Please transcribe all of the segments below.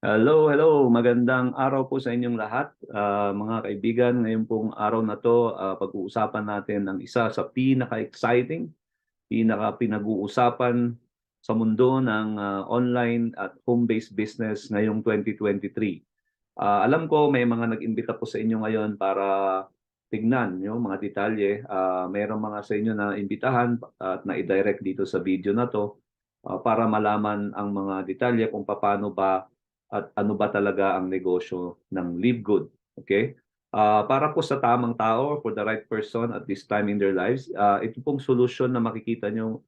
Hello, hello. Magandang araw po sa inyong lahat. Mga kaibigan, ngayon pong araw na to, pag-uusapan natin ang isa sa pinaka-exciting, pinag-uusapan sa mundo ng online at home-based business ngayong 2023. Alam ko may mga nag-imbita po sa inyo ngayon para tignan yung mga detalye. Mayroong mga sa inyo na imbitahan at na-direct dito sa video na to para malaman ang mga detalye kung paano ba at ano ba talaga ang negosyo ng Live Good. Okay? Para po sa tamang tao, for the right person at this time in their lives, ito pong solution na makikita nyo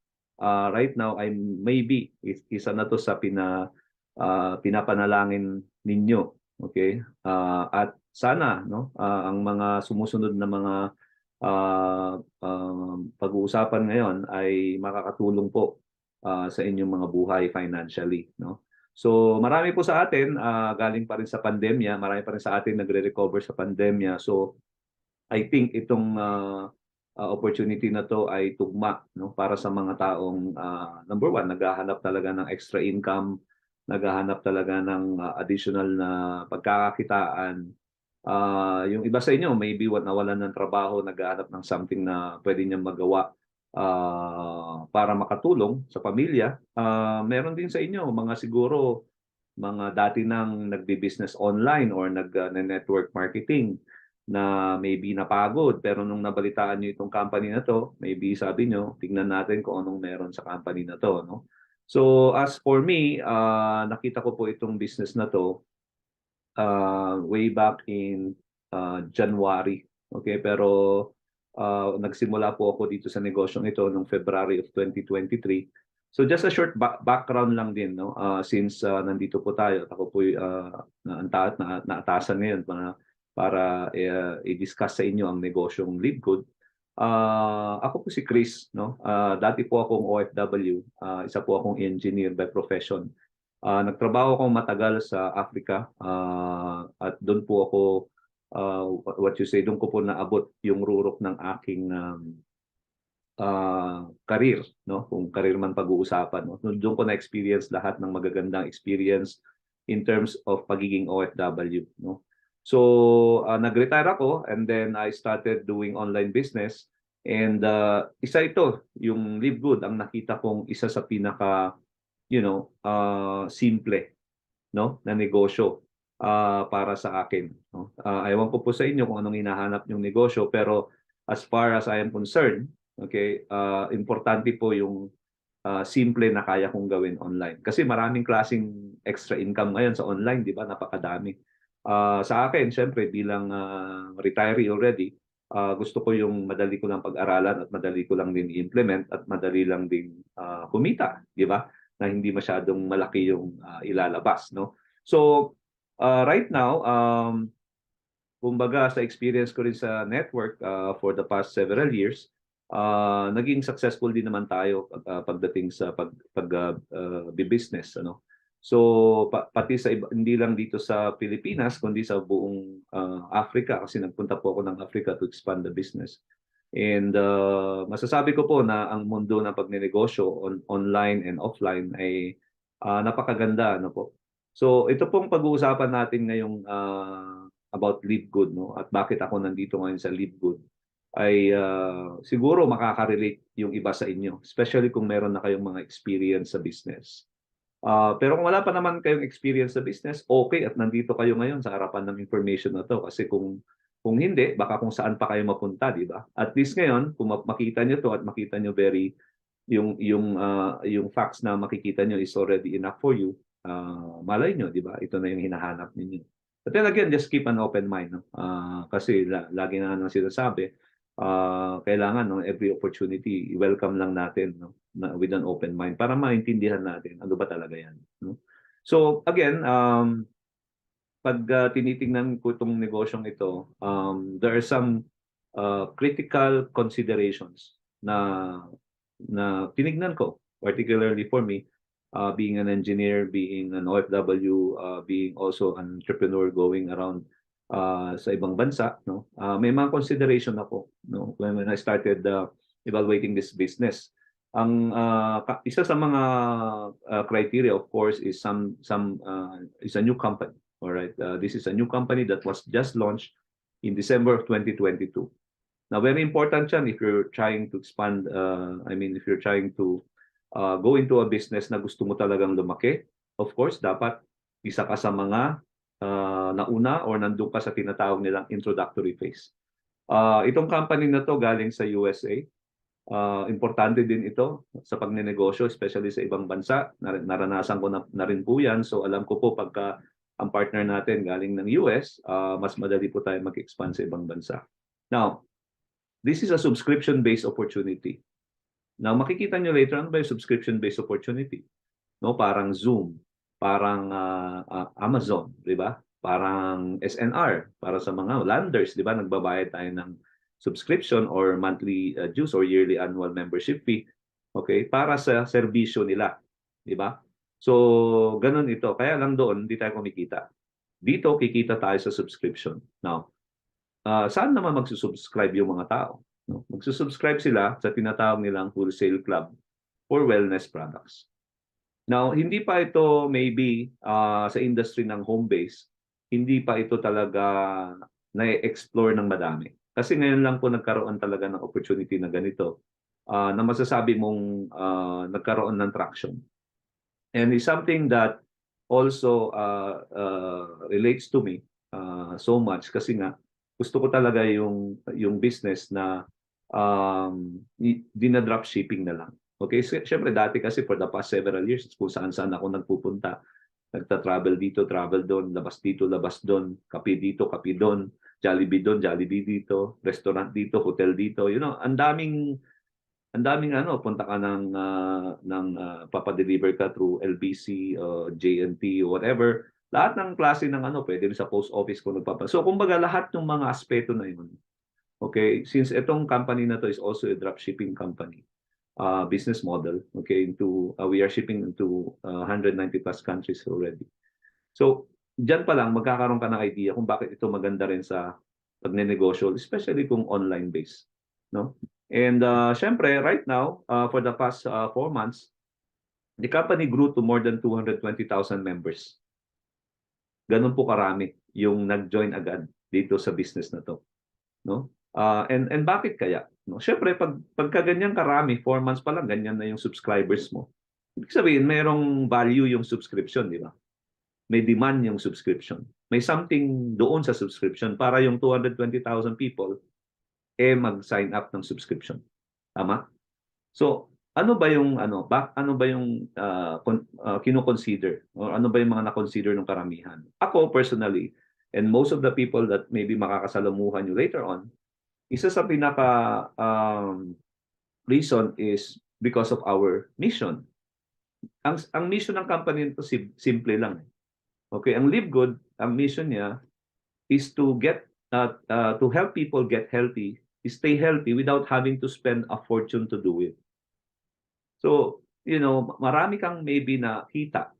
right now ay maybe isa na to sa pinapanalangin ninyo. Okay? At sana no, ang mga sumusunod na mga pag-uusapan ngayon ay makakatulong po sa inyong mga buhay financially, no? So marami po sa atin galing pa rin sa pandemya, marami pa rin sa atin nagre-recover sa pandemya. So I think itong opportunity na to ay tugma, no, para sa mga taong number one, naghahanap talaga ng extra income, naghahanap talaga ng additional na pagkakakitaan. Yung iba sa inyo, maybe nawalan ng trabaho, naghahanap ng something na pwede niyang magawa para makatulong sa pamilya. Meron din sa inyo, mga siguro, mga dati nang nagbi-business online or nag-network marketing na maybe napagod. Pero nung nabalitaan niyo itong company na to, maybe sabi niyo, tingnan natin kung anong meron sa company na to, no? So as for me, nakita ko po itong business na to way back in January. Okay, pero nagsimula po ako dito sa negosyong ito noong February of 2023. So just a short background lang din, no? Since nandito po tayo at ako po naatasan ngayon para i-discuss sa inyo ang negosyong Live Good. Ako po si Chris, no? Dati po akong OFW, isa po akong engineer by profession. Nagtrabaho akong matagal sa Africa at doon po ako what you say, doon ko po naabot yung rurok ng aking career, no? Kung career man pag-uusapan, no? Doon ko na-experience lahat ng magagandang experience in terms of pagiging OFW, no? So, nag-retire ako and then I started doing online business and isa ito, yung Live Good, ang nakita kong isa sa pinaka simple, no, na negosyo para sa akin, no? Ewan ko po sa inyo kung anong hinahanap yung negosyo, pero as far as I am concerned, okay, importante po yung simple na kaya kong gawin online. Kasi maraming klaseng extra income ngayon sa online, di ba? Napakadami. Sa akin, syempre, bilang retiree already, gusto ko yung madali ko lang pag-aralan at madali ko lang din i-implement at madali lang din kumita, di ba? Na hindi masyadong malaki yung ilalabas, no? So, right now, kumbaga sa experience ko rin sa network for the past several years, naging successful din naman tayo pagdating sa business, ano. So pati sa iba, hindi lang dito sa Pilipinas kundi sa buong Africa, kasi nagpunta po ako ng Africa to expand the business. And masasabi ko po na ang mundo ng pagnenegosyo online and offline ay napakaganda, ano po. So ito pong pag-uusapan natin ngayong about Live Good, no? At bakit ako nandito ngayon sa Live Good ay siguro makaka-relate yung iba sa inyo, especially kung meron na kayong mga experience sa business. Pero kung wala pa naman kayong experience sa business, okay at nandito kayo ngayon sa harapan ng information na to, kasi kung hindi, baka kung saan pa kayo mapunta, di ba? At least ngayon, kung makita nyo to at makita nyo yung facts na makikita nyo is already enough for you, malay nyo, di ba? Ito na yung hinahanap ninyo. But then again, just keep an open mind, no? Kasi lagi na nang sinasabi, kailangan, no, every opportunity, welcome lang natin, no? With an open mind para maintindihan natin ano ba talaga yan, no? So again, pag tinitingnan ko itong negosyong ito, there are some critical considerations na tinignan ko, particularly for me, being an engineer, being an OFW, being also an entrepreneur going around sa ibang bansa, no? May mga consideration ako, no, when I started evaluating this business. Isa sa mga criteria, of course, is is a new company. All right, this is a new company that was just launched in December of 2022. Now, very important yan if you're trying to expand. If you're trying to go into a business na gusto mo talagang lumaki, of course, dapat isa ka sa mga nauna or nandun ka sa tinatawag nilang introductory phase. Itong company na to galing sa USA. Importante din ito sa pagnenegosyo, especially sa ibang bansa. Naranasan ko na rin po yan. So alam ko po pagka ang partner natin galing ng US, mas madali po tayo mag-expand sa ibang bansa. Now, this is a subscription-based opportunity. Now, makikita nyo later, ano ba yung subscription-based opportunity? No, parang Zoom, parang Amazon, di ba? Parang SNR, para sa mga landers, di ba? Nagbabayad tayo ng subscription or monthly dues or yearly annual membership fee, okay, para sa serbisyo nila, di ba? So, ganun ito. Kaya lang doon, hindi tayo kumikita. Dito, kikita tayo sa subscription. Now, saan naman magsusubscribe yung mga tao? No? Magsusubscribe sila sa tinatawag nilang wholesale club for wellness products. Now, hindi pa ito maybe sa industry ng home base, hindi pa ito talaga na-explore ng madami. Kasi ngayon lang po nagkaroon talaga ng opportunity na ganito na masasabi mong nagkaroon ng traction. And it's something that also relates to me so much kasi nga gusto ko talaga yung business na dinadrop shipping na lang. Okay, so, syempre dati kasi for the past several years kung saan-saan ako nagpupunta, nagta-travel dito, travel doon, labas dito, labas doon, kape dito, kape doon, Jollibee doon, Jollibee dito, restaurant dito, hotel dito. You know, ang daming punta ka ng papadeliver ka through LBC, JNT, whatever. Lahat ng klase ng pwede sa post office ko nagpapa. So kumbaga lahat ng mga aspeto na yun. Okay, since itong company na to is also a dropshipping company. Business model. Okay, we are shipping into 190 plus countries already. So, diyan pa lang magkakaroon ka ng idea kung bakit ito maganda rin sa pagnenegosyo, especially kung online based, no? And syempre right now, for the past 4 months, the company grew to more than 220,000 members. Ganun po karami yung nag-join agad dito sa business na to, no? And bakit kaya? No? Syempre, pagka ganyan karami, 4 months pa lang, ganyan na yung subscribers mo. Ibig sabihin, mayroong value yung subscription, di ba? May demand yung subscription. May something doon sa subscription para yung 220,000 people mag-sign up ng subscription. Tama? So, ano ba yung kino-consider or ano ba yung mga na-consider ng karamihan? Ako personally, and most of the people that maybe makakasalamuhan you later on, isa sa pinaka reason is because of our mission. Ang mission ng company nito simple lang. Okay, ang Live Good, ang mission niya is to help people get healthy, stay healthy without having to spend a fortune to do it. So, marami kang maybe nakita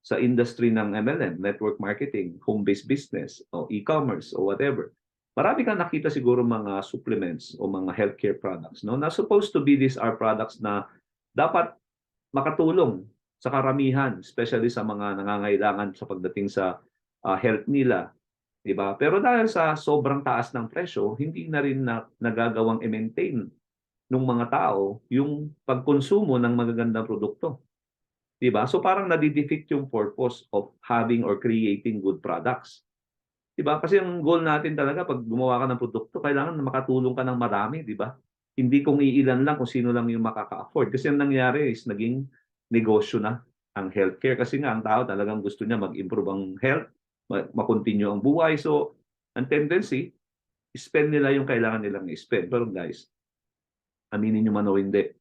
sa industry ng MLM, network marketing, home-based business, o e-commerce, o whatever. Marami kang nakita siguro mga supplements o mga healthcare products, no? Na supposed to be these are products na dapat makatulong sa karamihan, especially sa mga nangangailangan sa pagdating sa health nila, di ba? Pero dahil sa sobrang taas ng presyo, hindi na rin nagagawang i-maintain ng mga tao yung pagkonsumo ng magagandang produkto. Di ba? So parang nadidefeat yung purpose of having or creating good products. Diba? Kasi ang goal natin talaga pag gumawa ka ng produkto, kailangan na makatulong ka ng marami, di ba? Hindi kung iilan lang kung sino lang yung makaka-afford. Kasi ang nangyari is naging negosyo na ang healthcare. Kasi nga ang tao talagang gusto niya mag-improve ang health, makontinue ang buhay. So, ang tendency, spend nila yung kailangan nilang i-spend. Pero guys, aminin nyo man o hindi,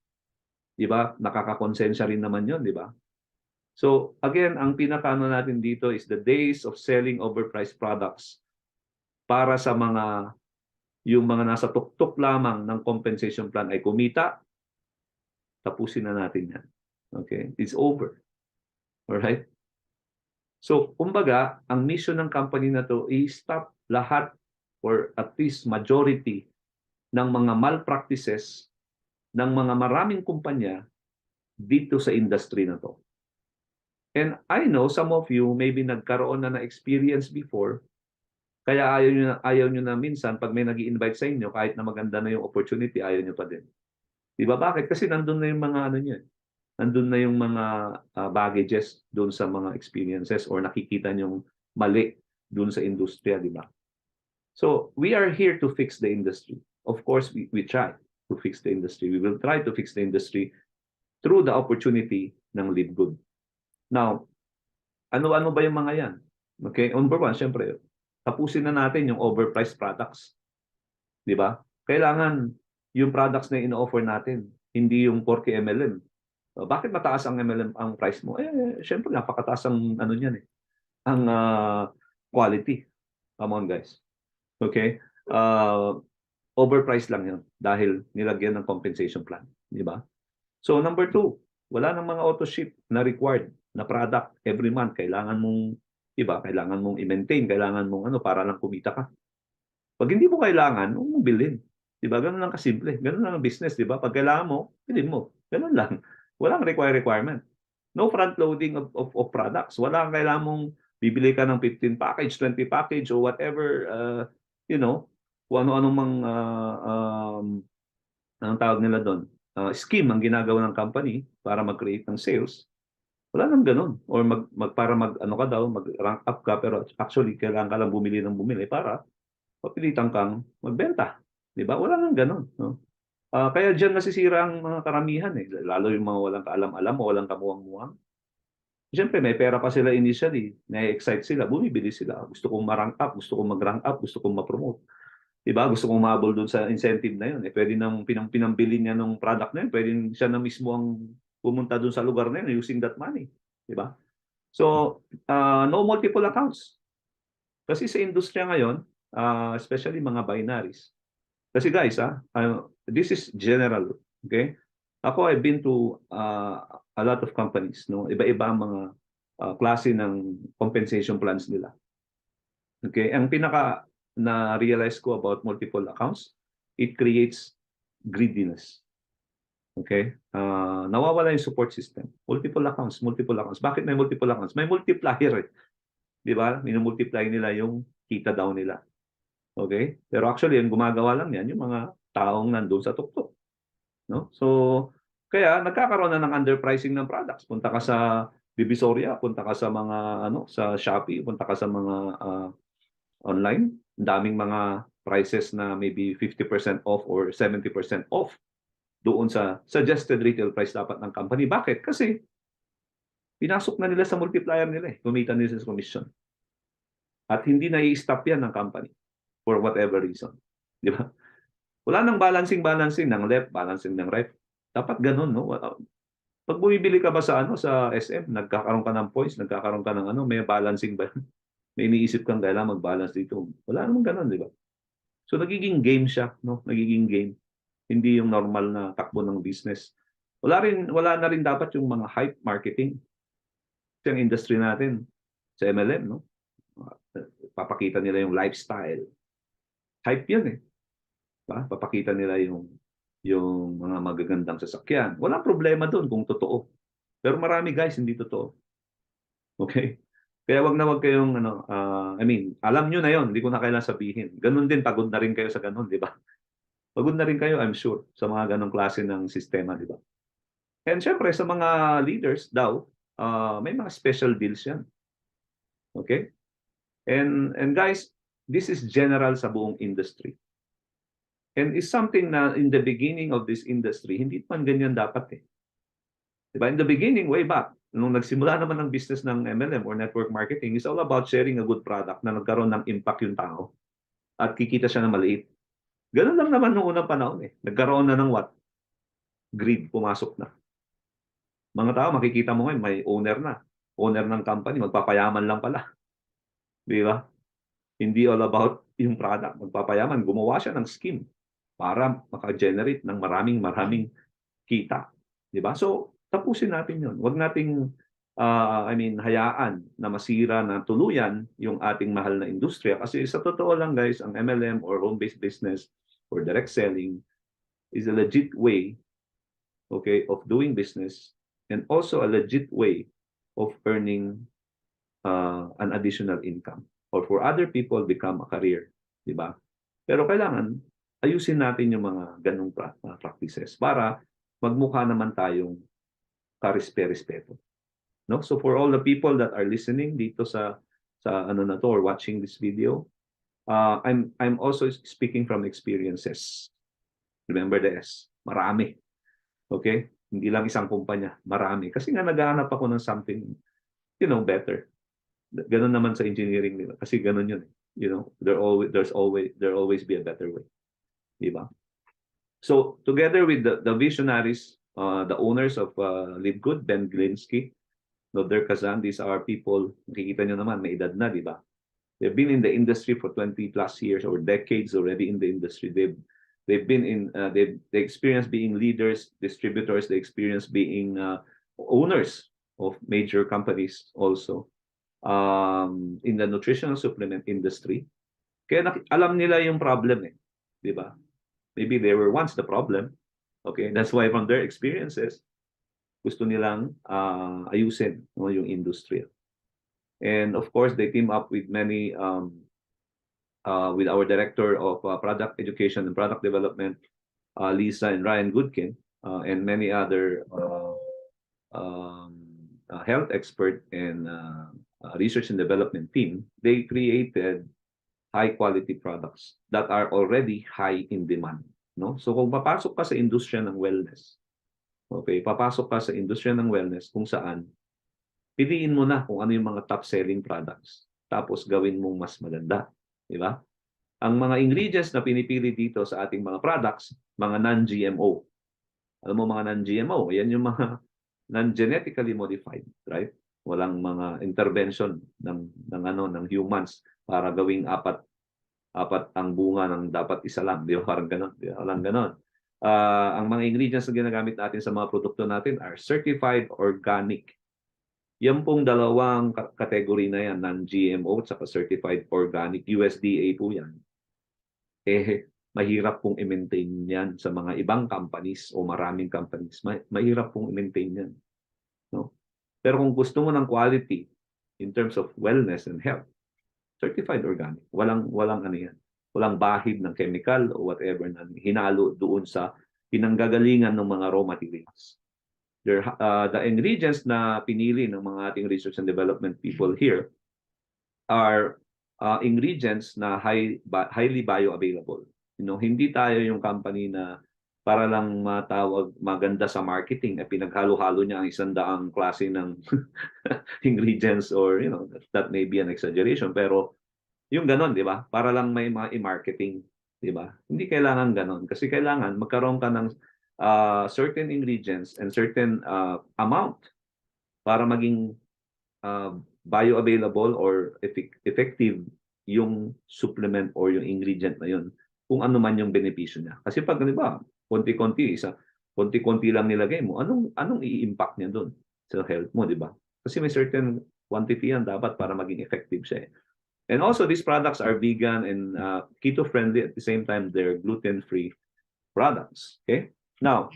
di ba? Nakakakonsensya rin naman yun, di ba? So again, ang pinakano natin dito is the days of selling overpriced products para sa yung mga nasa tuktok lamang ng compensation plan ay kumita, tapusin na natin yan. Okay? It's over. Alright? So, kumbaga, ang mission ng company na to is stop lahat or at least majority ng mga malpractices ng mga maraming kumpanya dito sa industry na to. And I know some of you maybe nagkaroon na experience before, kaya ayaw nyo na minsan pag may nag-i-invite sa inyo, kahit na maganda na yung opportunity, ayaw nyo pa din. Di ba? Bakit? Kasi nandun na yung mga ano nyo. Nandun na yung mga baggages doon sa mga experiences or nakikita nyong mali doon sa industriya, di ba? So, we are here to fix the industry. Of course, we try to fix the industry. We will try to fix the industry through the opportunity ng Live Good. Now, ano-ano ba yung mga yan? Okay, number one, syempre, tapusin na natin yung overpriced products. Di ba? Kailangan yung products na ino-offer natin, hindi yung 40 MLM. Bakit mataas ang MLM ang price mo? Syempre, napakataas ang ano niyan eh. Ang quality. Come on, guys. Okay? Overpriced lang 'yan dahil nilagyan ng compensation plan, di ba? So number two, wala nang mga auto ship na required na product every month. Kailangan mong, iba, kailangan mong i-maintain, kailangan mong ano para lang kumita ka. Pag hindi mo kailangan, huwag mong bilhin. Di ba? Ganun lang kasimple. Ganun lang ang business, di ba? Pag kailangan mo, bilhin mo. Ganun lang. Walang requirement. No front loading of products. Wala kang kailangan mong bibili ka ng 15 package, 20 package, or whatever, you know, kung ano-anong anong tawag nila doon, scheme ang ginagawa ng company para mag-create ng sales. Wala nang ganun. Or para ano ka daw, mag-rank up ka, pero actually, kailangan ka lang bumili ng bumili para papilitan kang magbenta. Di ba? Wala nang ganun. No? Kaya dyan nasisira ang mga karamihan eh. Lalo yung mga walang kaalam-alam o walang kamuwang-muwang. Siyempre, may pera pa sila initially. Na-excite sila. Bumibili sila. Gusto kong ma-rank up. Gusto kong mag-rank up. Gusto kong ma-promote. Diba? Gusto kong mahabol doon sa incentive na yun. Pwede nang pinambili niya ng product na yun. Pwede siya na mismo ang pumunta doon sa lugar na yun using that money. Diba? So, no multiple accounts. Kasi sa industriya ngayon, especially mga binaries. Kasi guys, this is general. Okay? Ako, I've been to a lot of companies. No? Iba-iba ang mga klase ng compensation plans nila. Okay? Ang pinaka na-realize ko about multiple accounts, it creates greediness. Okay? Nawawala yung support system. Multiple accounts, multiple accounts. Bakit may multiple accounts? May multiplier eh. Di ba? Minumultiply nila yung kita daw nila. Okay? Pero actually, yung gumagawa lang yan, yung mga taong nandun sa tuktok. No? So, kaya nagkakaroon na ng underpricing ng products. Punta ka sa Divisoria, punta ka sa mga sa Shopee, punta ka sa mga online, daming mga prices na maybe 50% off or 70% off doon sa suggested retail price dapat ng company. Bakit? Kasi pinasok na nila sa multiplier nila eh. Kumita nila sa commission. At hindi na i-stop yan ng company for whatever reason. Di ba? Wala nang balancing ng left, balancing ng right. Dapat ganun, no? Pag bumibili ka ba sa sa SM, nagkakaroon ka ng points, nagkakaroon ka ng may balancing ba? May iniisip kang kailangan mag-balance dito. Wala namang ganun, di ba? So nagiging game siya, no? Nagiging game. Hindi yung normal na takbo ng business. Wala na rin dapat yung mga hype marketing. Kasi ang industry natin sa MLM, no? Papakita nila yung lifestyle. Hype 'yan eh. Diba? Papakita nila yung mga magagandang sasakyan. Walang problema doon kung totoo. Pero marami guys hindi totoo. Okay? Kaya wag kayong alam nyo na 'yon, hindi ko na kailangan sabihin. Ganun din, pagod na rin kayo sa ganun, di ba? Pagod na rin kayo, I'm sure, sa mga ganong klase ng sistema, di ba? And syempre, sa mga leaders daw, may mga special deals yan. Okay? And guys, this is general sa buong industry. And it's something na in the beginning of this industry, hindi man ganyan dapat eh. Diba? In the beginning, way back, nung nagsimula naman ng business ng MLM or network marketing, it's all about sharing a good product na nagkaroon ng impact yung tao at kikita siya na maliit. Ganun lang naman noong unang panahon eh. Nagkaroon na ng what? Greed, pumasok na. Mga tao, makikita mo ngayon, may owner na. Owner ng company, magpapayaman lang pala. Di ba? Hindi all about yung product. Magpapayaman, gumawa siya ng scheme para maka-generate ng maraming kita. Di ba? So, tapusin natin yun. Huwag nating, hayaan na masira na tuluyan yung ating mahal na industriya. Kasi sa totoo lang guys, ang MLM or home-based business or direct selling is a legit way okay, of doing business, and also a legit way of earning an additional income, or for other people become a career, di ba? Pero kailangan ayusin natin yung mga ganong practices para magmukha naman tayong karespe-respeto, no? So for all the people that are listening dito sa ano na to, or watching this video, I'm also speaking from experiences. Remember the S. Marami. Okay? Hindi lang isang kumpanya, marami. Kasi nga naghahanap ako ng something, better. Ganun naman sa engineering nila. Kasi ganun yun. There always be a better way. Di ba? So, together with the visionaries, the owners of LiveGood, Ben Glinsky, Noder Kazan, these are people, nakikita nyo naman, may edad na, di ba? They've been in the industry for 20 plus years or decades already in the industry. They've been in they experience being leaders, distributors. They experience being owners of major companies also in the nutritional supplement industry. Kaya alam nila yung problem, eh, di ba? Maybe they were once the problem. Okay, that's why from their experiences, gusto nilang ayusin, no, yung industry. And of course, they team up with many with our director of product education and product development, Lisa and Ryan Goodkin, and many other health expert and research and development team. They created high quality products that are already high in demand, no? So kung papasok ka sa industriya ng wellness, okay, papasok ka sa industriya ng wellness kung saan piliin mo na kung ano yung mga top selling products, tapos gawin mong mas maganda, di ba? Ang mga ingredients na pinipili dito sa ating mga products, mga non-GMO. Alam mo, mga non-GMO, yan yung mga non-genetically modified, right? Walang mga intervention ng humans para gawing apat ang bunga ng dapat isa lang. Di ba? Parang ganon. Di ba? Walang ganon. Ang mga ingredients na ginagamit natin sa mga produkto natin are certified organic. Yan pong dalawang category na yan, non-GMO at saka certified organic, USDA po yan. Mahirap pong i-maintain yan sa mga ibang companies o maraming companies. Mahirap pong i-maintain yan. No? Pero kung gusto mo ng quality in terms of wellness and health, certified organic. Walang ano yan. Walang bahid ng chemical o whatever na hinalo doon sa pinanggagalingan ng mga raw materials. The ingredients na pinili ng mga ating research and development people here are ingredients na highly bioavailable. Hindi tayo yung company na para lang matawag maganda sa marketing at pinaghalo-halo niya ang 100 klase ng ingredients, or that may be an exaggeration, pero yung ganon, di ba? Para lang may marketing, di ba? Hindi kailangan ganon, kasi kailangan magkaroon ka ng certain ingredients and certain amount para maging bioavailable or effective yung supplement or yung ingredient na yun, kung ano man yung benepisyo niya. Kasi pag, di ba, konti-konti lang nilagay mo, anong i-impact niya doon sa health mo, di ba? Kasi may certain quantity yan dapat para maging effective siya. And also, these products are vegan and keto-friendly. At the same time, they're gluten-free products. Okay? Now,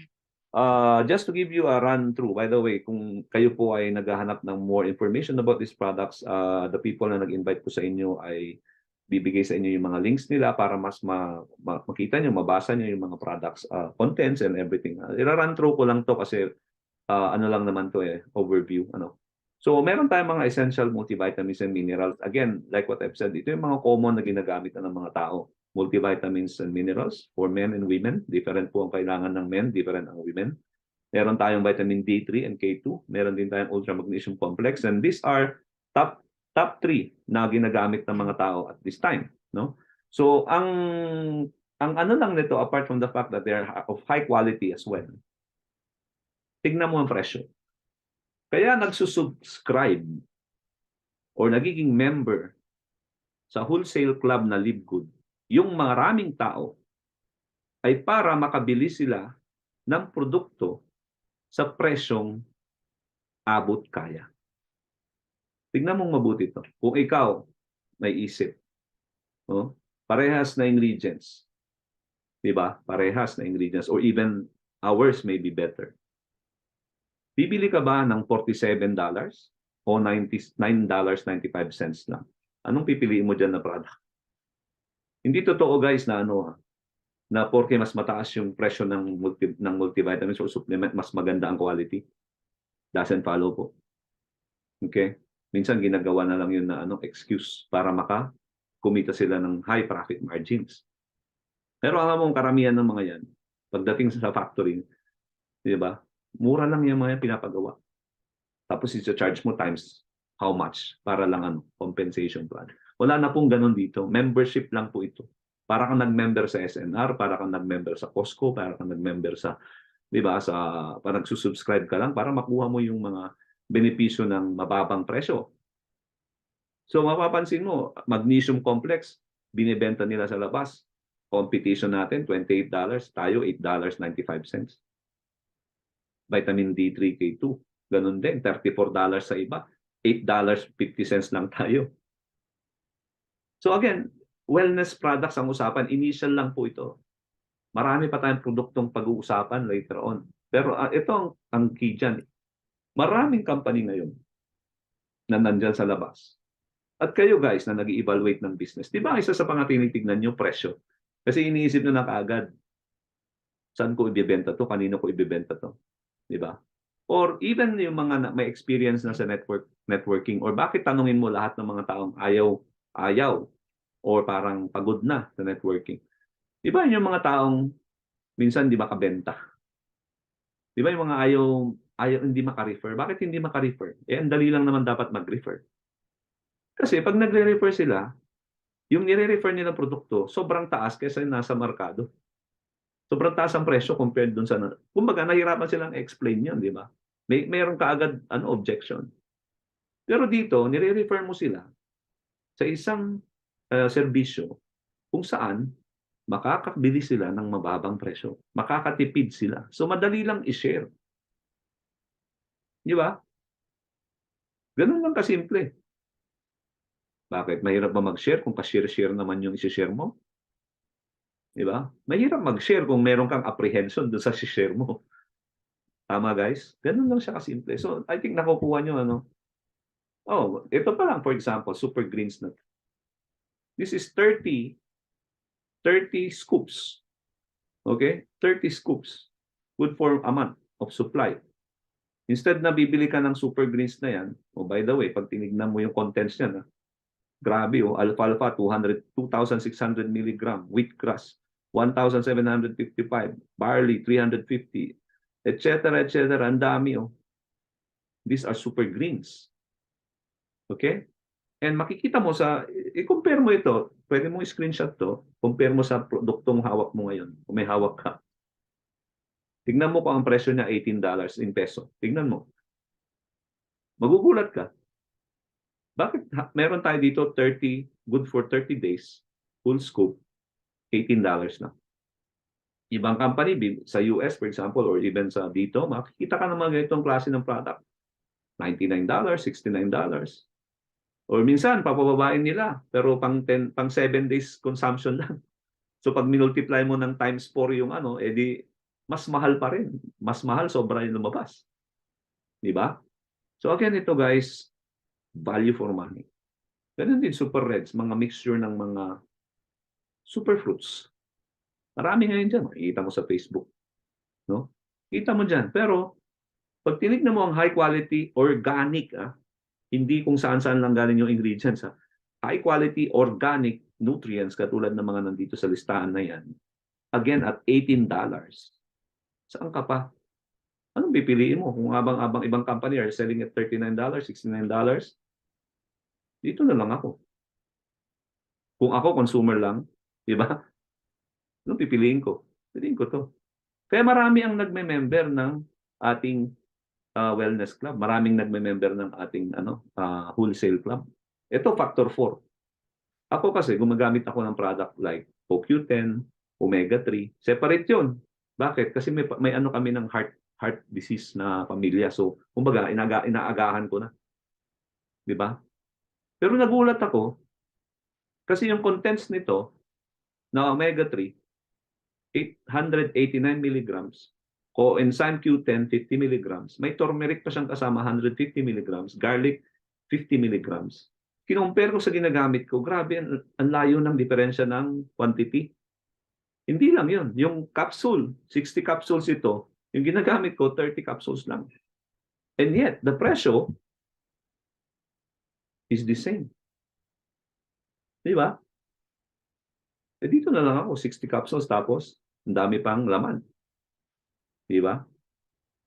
just to give you a run-through, by the way, kung kayo po ay naghahanap ng more information about these products, the people na nag-invite ko sa inyo ay bibigay sa inyo yung mga links nila para mas makita nyo, mabasa nyo yung mga products, contents and everything. I-run through ko lang to kasi ano lang naman to overview. So, meron tayong mga essential multivitamins and minerals. Again, like what I've said, ito yung mga common na ginagamit ng mga tao. Multivitamins and minerals for men and women. Different po ang kailangan ng men, different ang women. Meron tayong vitamin D3 and K2. Meron din tayong ultra magnesium complex. And these are top 3 na ginagamit ng mga tao at this time. No? So, ang ano lang nito, apart from the fact that they are of high quality as well, tignan mo ang presyo. Kaya nagsusubscribe or nagiging member sa wholesale club na LiveGood, yung maraming tao ay para makabili sila ng produkto sa presyong abot kaya. Tignan mong mabuti ito. Kung ikaw may isip, parehas na ingredients, di ba? Parehas na ingredients, or even ours may be better. Bibili ka ba ng $47 o $99.95 lang? Anong pipiliin mo dyan na product? Hindi totoo guys na na porke mas mataas yung presyo ng multivitamins or supplement, mas maganda ang quality. Doesn't follow po. Okay? Minsan ginagawa na lang yun na excuse para kumita sila ng high profit margins. Pero alam mo, karamihan ng mga yan, pagdating sa factory, di ba? Mura lang yung mga pinapagawa. Tapos i-charge mo times how much para lang compensation plan. Wala na pong ganun dito. Membership lang po ito. Para kang nag-member sa SNR, para kang nag-member sa Costco, para kang nag-member sa, di ba, para nagsusubscribe ka lang para makuha mo yung mga benepisyo ng mababang presyo. So mapapansin mo, magnesium complex, binibenta nila sa labas. Competition natin, $28, tayo $8.95. Vitamin D3, K2, ganun din, $34 sa iba, $8.50 lang tayo. So again, wellness products ang usapan, initial lang po ito. Marami pa tayong produktong pag-uusapan later on. Pero ito ang key dyan. Maraming company ngayon na nandyan sa labas. At kayo guys na nag-evaluate ng business, di ba isa sa mga tinitignan nyo presyo? Kasi iniisip nyo na kaagad, saan ko ibibenta to? Kanino ko ibibenta to? Di ba? Or even yung mga may experience na sa networking, or bakit tanungin mo lahat ng mga taong ayaw or parang pagod na sa networking? Di ba yung mga taong minsan di makabenta? Di ba yung mga ayaw hindi maka-refer? Bakit hindi maka-refer? Ang dali lang naman dapat mag-refer. Kasi pag nagre-refer sila, yung nire-refer nilang produkto, sobrang taas kaysa yung nasa merkado. Sobrang taas ang presyo compared dun sa... Kumbaga, nahirapan silang explain yan, di ba? Mayroon kaagad objection. Pero dito, nire-refer mo sila sa isang serbisyo kung saan makakabili sila ng mababang presyo. Makakatipid sila. So, madali lang i-share. Di ba? Ganun lang kasimple. Bakit? Mahirap ba mag-share kung ka-share-share naman yung isi-share mo? Di ba? Mahirap mag-share kung meron kang apprehension doon sa share mo. Tama guys? Ganun lang siya kasimple. So, I think nakukuha nyo Oh, ito pa lang, for example, Super Greens na. This is 30 scoops. Okay? 30 scoops. Good for a month of supply. Instead na bibili ka ng Super Greens na yan, by the way, pag tinignan mo yung contents niyan, grabe alfalfa 2,600 mg, wheatgrass 1,755, barley 350, etc. Ang dami These are super greens. Okay? And makikita mo i-compare mo ito, pwede mo i-screenshot to, compare mo sa produktong hawak mo ngayon, kung may hawak ka. Tignan mo kung ang presyo niya $18 in peso. Tignan mo. Magugulat ka. Bakit meron tayo dito 30, good for 30 days, full scoop, $18 na. Ibang company, sa US for example, or even sa dito, makikita ka ng mga ganitong klase ng product. $99, $69. Or minsan, papababain nila, pero pang 7 days consumption lang. So pag minultiply mo ng times 4 yung edi mas mahal pa rin. Mas mahal, sobra yung lumabas. Di ba? So again, ito guys, value for money. Ganun din Super Reds, mga mixture ng mga superfruits. Marami ngayon dyan. Makikita mo sa Facebook. No? Kita mo dyan. Pero, pag tinignan mo ang high quality organic, hindi kung saan-saan lang galing yung ingredients. High quality organic nutrients katulad ng mga nandito sa listahan na yan. Again, at $18. Saan ka pa? Anong pipiliin mo? Kung abang ibang company are selling at $39, $69, dito na lang ako. Kung ako, consumer lang, di ba? Anong pipiliin ko? Pipiliin ko to. Kaya marami ang nagme-member ng ating wellness club. Maraming nagme-member ng ating wholesale club. Ito, factor 4. Ako kasi, gumagamit ako ng product like CoQ10, Omega-3. Separate yun. Bakit? Kasi may kami ng heart disease na pamilya. So, kumbaga, inaagahan ko na. Di ba? Pero nagulat ako, kasi yung contents nito, na Omega-3, 889 milligrams, Coenzyme Q10, 50 milligrams. May turmeric pa siyang kasama, 150 milligrams. Garlic, 50 milligrams. Kinompare ko sa ginagamit ko, grabe, ang layo ng diferensya ng quantity. Hindi lang yun. Yung capsule, 60 capsules ito, yung ginagamit ko, 30 capsules lang. And yet, the presyo is the same. Di ba? Eh dito na lang ako, 60 capsules, tapos ang dami pang laman. Di ba?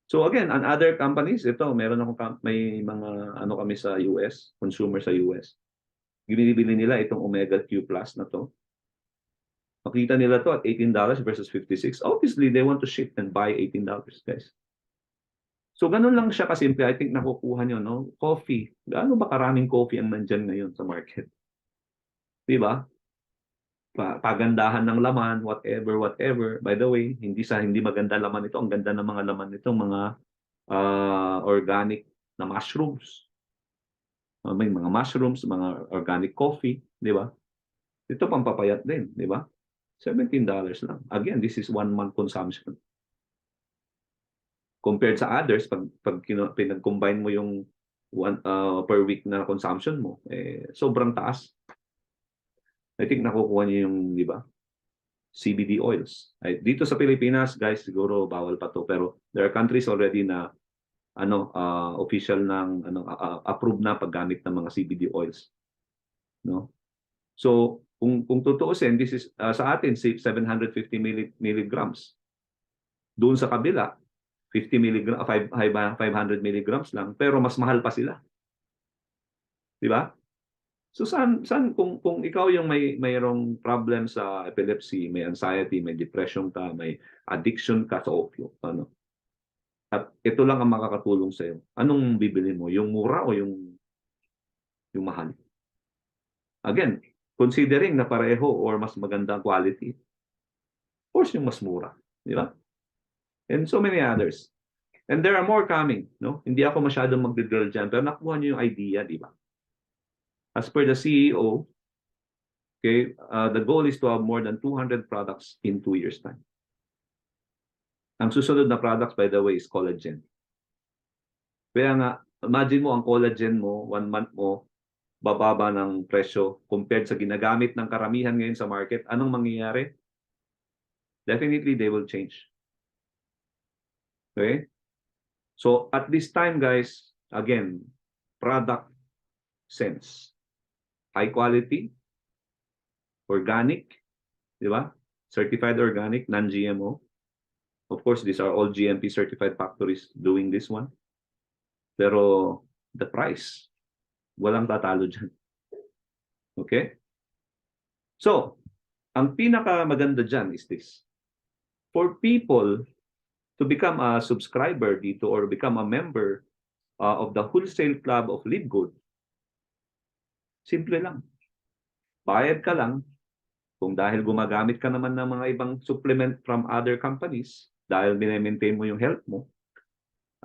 So again, on other companies, ito, meron ako, may mga ano kami sa US, consumer sa US. Binibili nila itong Omega Q Plus na to. Makita nila to at $18 versus $56. Obviously, they want to ship and buy $18, guys. So ganun lang siya kasimple. I think nakukuha nyo, no? Coffee. Gaano ba karaming coffee ang nandyan ngayon sa market? Di ba? Pagandahan ng laman, whatever, whatever. By the way, hindi maganda laman ito. Ang ganda ng mga laman nito, mga organic na mushrooms. May mga mushrooms, mga organic coffee, di ba? Ito pampapayat din, di ba? $17 lang. Again, this is 1 month consumption. Compared sa others, pag pinag-combine mo yung per week na consumption mo, sobrang taas. I think nakukuha niyo yung, di ba? CBD oils. Dito sa Pilipinas, guys, siguro bawal pa to, pero there are countries already na official ng approved na paggamit ng mga CBD oils, no? So, kung tutuusin, this is sa atin 750 milligrams. Doon sa kabila 50 milligrams, 500 milligrams lang, pero mas mahal pa sila. Di ba? So saan kung ikaw yung mayroong problem sa epilepsy, may anxiety, may depression ka, may addiction ka sa opioid, ano? At ito lang ang makakatulong sa iyo. Anong bibili mo? Yung mura o yung mahal? Again, considering na pareho or mas magandang quality, of course yung mas mura, di ba? And so many others. And there are more coming, no? Hindi ako masyadong magdidrill dyan, pero nakuha niyo yung idea, di ba? As per the CEO, okay, the goal is to have more than 200 products in 2 years' time. Ang susunod na products, by the way, is collagen. Kaya nga, imagine mo ang collagen mo, 1 month mo, bababa ng presyo compared sa ginagamit ng karamihan ngayon sa market. Anong mangyayari? Definitely, they will change. Okay? So, at this time, guys, again, product sense. High quality, organic, di ba? Certified organic, non-GMO. Of course, these are all GMP certified factories doing this one. Pero the price, walang tatalo dyan. Okay? So, ang pinakamaganda dyan is this. For people to become a subscriber dito or become a member of the Wholesale Club of Live Good, simple lang. Bayad ka lang. Kung dahil gumagamit ka naman ng mga ibang supplement from other companies, dahil binemaintain mo yung health mo,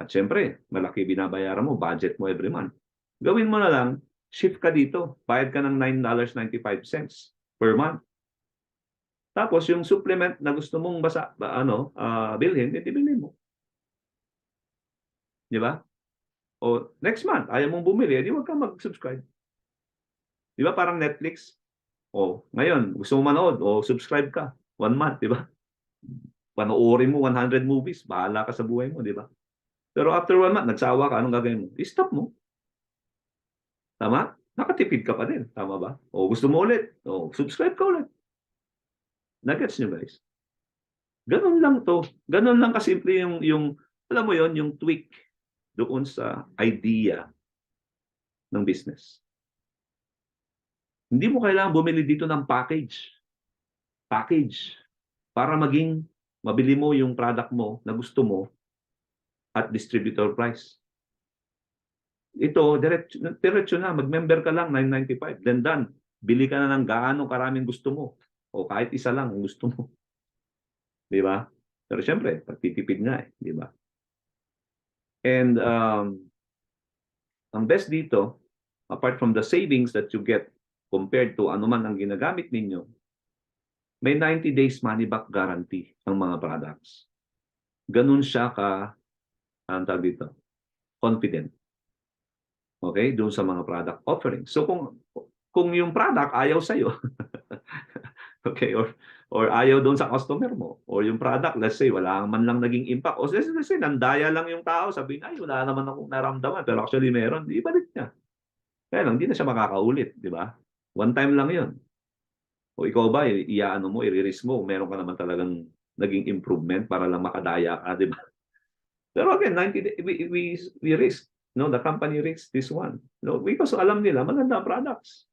at syempre, malaki binabayaran mo, budget mo every month. Gawin mo na lang, shift ka dito. Bayad ka ng $9.95 per month. Tapos yung supplement na gusto mong bilhin, bilhin mo. Di ba? O next month, ayaw mong bumili, di wag kang mag-subscribe. Di ba parang Netflix? O ngayon, gusto mo manood, o subscribe ka. 1 month, di ba? Panoorin mo 100 movies, bahala ka sa buhay mo, di ba? Pero after 1 month, nagsawa ka, anong gagawin mo? I-stop mo. Tama? Nakatipid ka pa din. Tama ba? O gusto mo ulit, o subscribe ka ulit. Nagets nyo, guys? Ganun lang to. Ganun lang kasimple yung alam mo yon, yung tweak doon sa idea ng business. Hindi mo kailangan bumili dito ng package. Package. Para maging mabili mo yung product mo na gusto mo at distributor price. Ito, diretso na. Mag-member ka lang, $9.95. Then done. Bili ka na ng gaano karaming gusto mo. O kahit isa lang ang gusto mo. Di ba? Pero syempre, pagtitipid nga eh. Di ba? And ang best dito, apart from the savings that you get compared to anuman ang ginagamit ninyo, may 90 days money back guarantee ang mga products. ganun siya ang tawag dito, confident. Okay? Doon sa mga product offerings. So kung yung product ayaw sa'yo, okay, or ayaw doon sa customer mo, or yung product, let's say, wala man lang naging impact, o let's say, nandaya lang yung tao, sabihin, ay, wala naman akong naramdaman, pero actually meron, di balik niya. Kaya lang, hindi na siya makakaulit, di ba? One time lang yun. O ikaw ba, iaano mo, i-risk mo, meron ka naman talagang naging improvement para lang makadaya ka, di ba? Pero again, 90 day, we risk. No, the company risks this one. No, because alam nila, maganda ang products.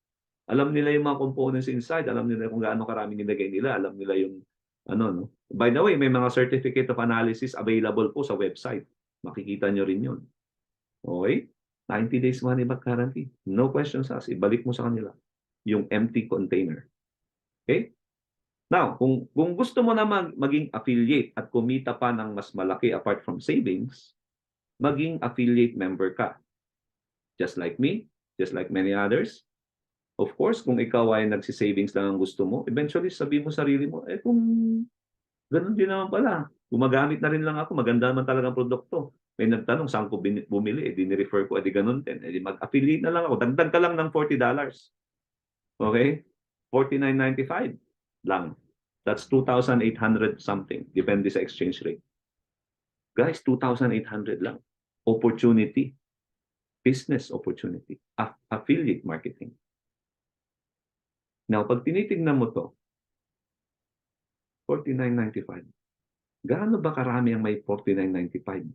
Alam nila yung mga components inside, alam nila kung gaano karami nilagay nila, alam nila yung ano, no. By the way, may mga certificate of analysis available po sa website. Makikita nyo rin yun. Okay? 90 days money back guarantee. No questions asked. Ibalik mo sa kanila yung empty container. Okay? Now, kung gusto mo na maging affiliate at kumita pa ng mas malaki apart from savings, maging affiliate member ka. Just like me, just like many others. Of course, kung ikaw ay nagsisavings lang ang gusto mo, eventually sabihin mo sarili mo, kung ganun din naman pala, gumagamit na rin lang ako, maganda naman talagang produkto. May nagtanong, saan ko bumili? Dinirefer ko, ganun din. Mag-affiliate na lang ako. Dagdag ka lang ng $40. Okay? $49.95 lang. That's 2,800 something. Depende sa exchange rate. Guys, 2,800 lang. Opportunity. Business opportunity. Affiliate marketing. Now, pag tinitignan mo to, $49.95. Gaano ba karami ang may $49.95?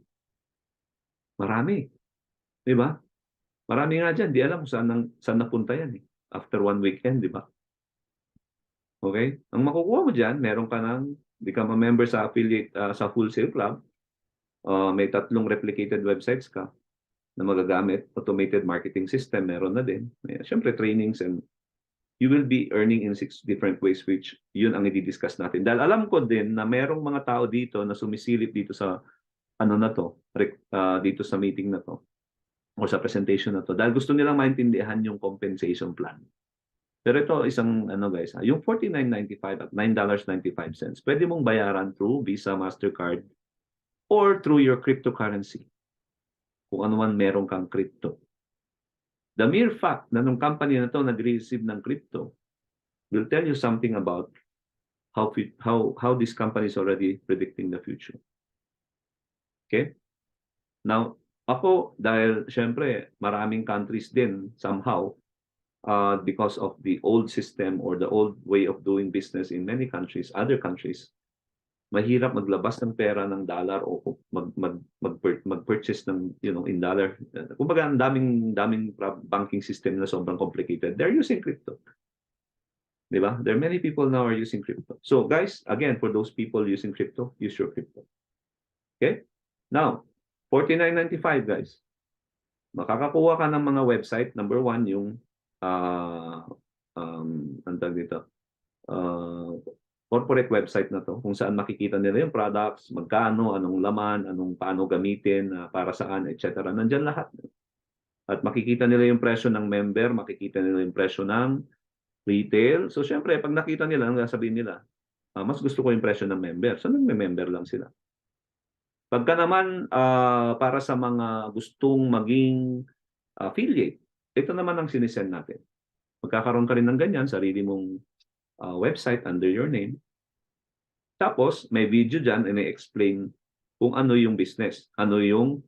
Marami. Di ba? Marami nga dyan. Di alam kung saan napunta yan. After one weekend, di ba? Okay? Ang makukuha mo dyan, meron ka ng, become a member sa affiliate, sa Wholesale Club. May 3 replicated websites ka na magagamit. Automated marketing system, meron na din. Siyempre, trainings, and you will be earning in 6 different ways, which yun ang i-discuss natin. Dahil alam ko din na merong mga tao dito na sumisilip dito sa dito sa meeting na to o sa presentation na to dahil gusto nilang maintindihan yung compensation plan. Pero ito isang guys, yung $49.95 at $9.95, pwede mong bayaran through Visa, Mastercard, or through your cryptocurrency. Kung ano man meron kang crypto. The mere fact na nung company na to nag-receive ng crypto will tell you something about how this company is already predicting the future. Okay? Now, ako, dahil syempre maraming countries din somehow because of the old system or the old way of doing business in many countries, other countries, mahirap maglabas ng pera ng dollar o mag-purchase ng in dollar. Kumbaga ang daming banking system na sobrang complicated. They're using crypto. Di ba? There are many people now are using crypto. So guys, again, for those people using crypto, use your crypto. Okay? Now, $49.95 guys. Makakakuha ka ng mga website. Number 1, yung dito, corporate website na to, kung saan makikita nila yung products, magkano, anong laman, paano gamitin, para saan, etc. Nandyan lahat. At makikita nila yung presyo ng member, makikita nila yung presyo ng retail. So, syempre, pag nakita nila, sabihin nila, mas gusto ko yung presyo ng member. So, nagme-member lang sila. Pagka naman, para sa mga gustong maging affiliate, ito naman ang sinisend natin. Magkakaroon ka rin ng ganyan, sarili mong website under your name. Tapos, may video dyan and i-explain kung ano yung business, ano yung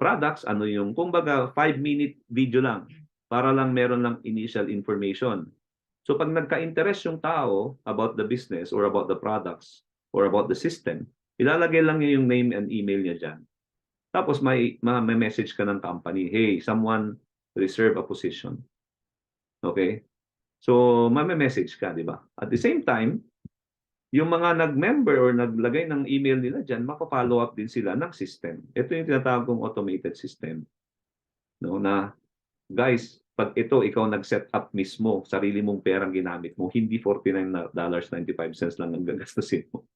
products, ano yung, kumbaga, 5-minute video lang para lang meron lang initial information. So, pag nagka-interest yung tao about the business or about the products or about the system, ilalagay lang niya yung name and email niya dyan. Tapos, may message ka ng company, hey, someone reserve a position. Okay? So, may message ka, di ba? At the same time, yung mga nag-member or naglagay ng email nila dyan, maka-follow up din sila ng system. Ito yung tinatawag kong automated system. No, na, guys, pag ito, ikaw nag-set up mismo, sarili mong perang ginamit mo, hindi $49.95 lang ang gagastusin mo.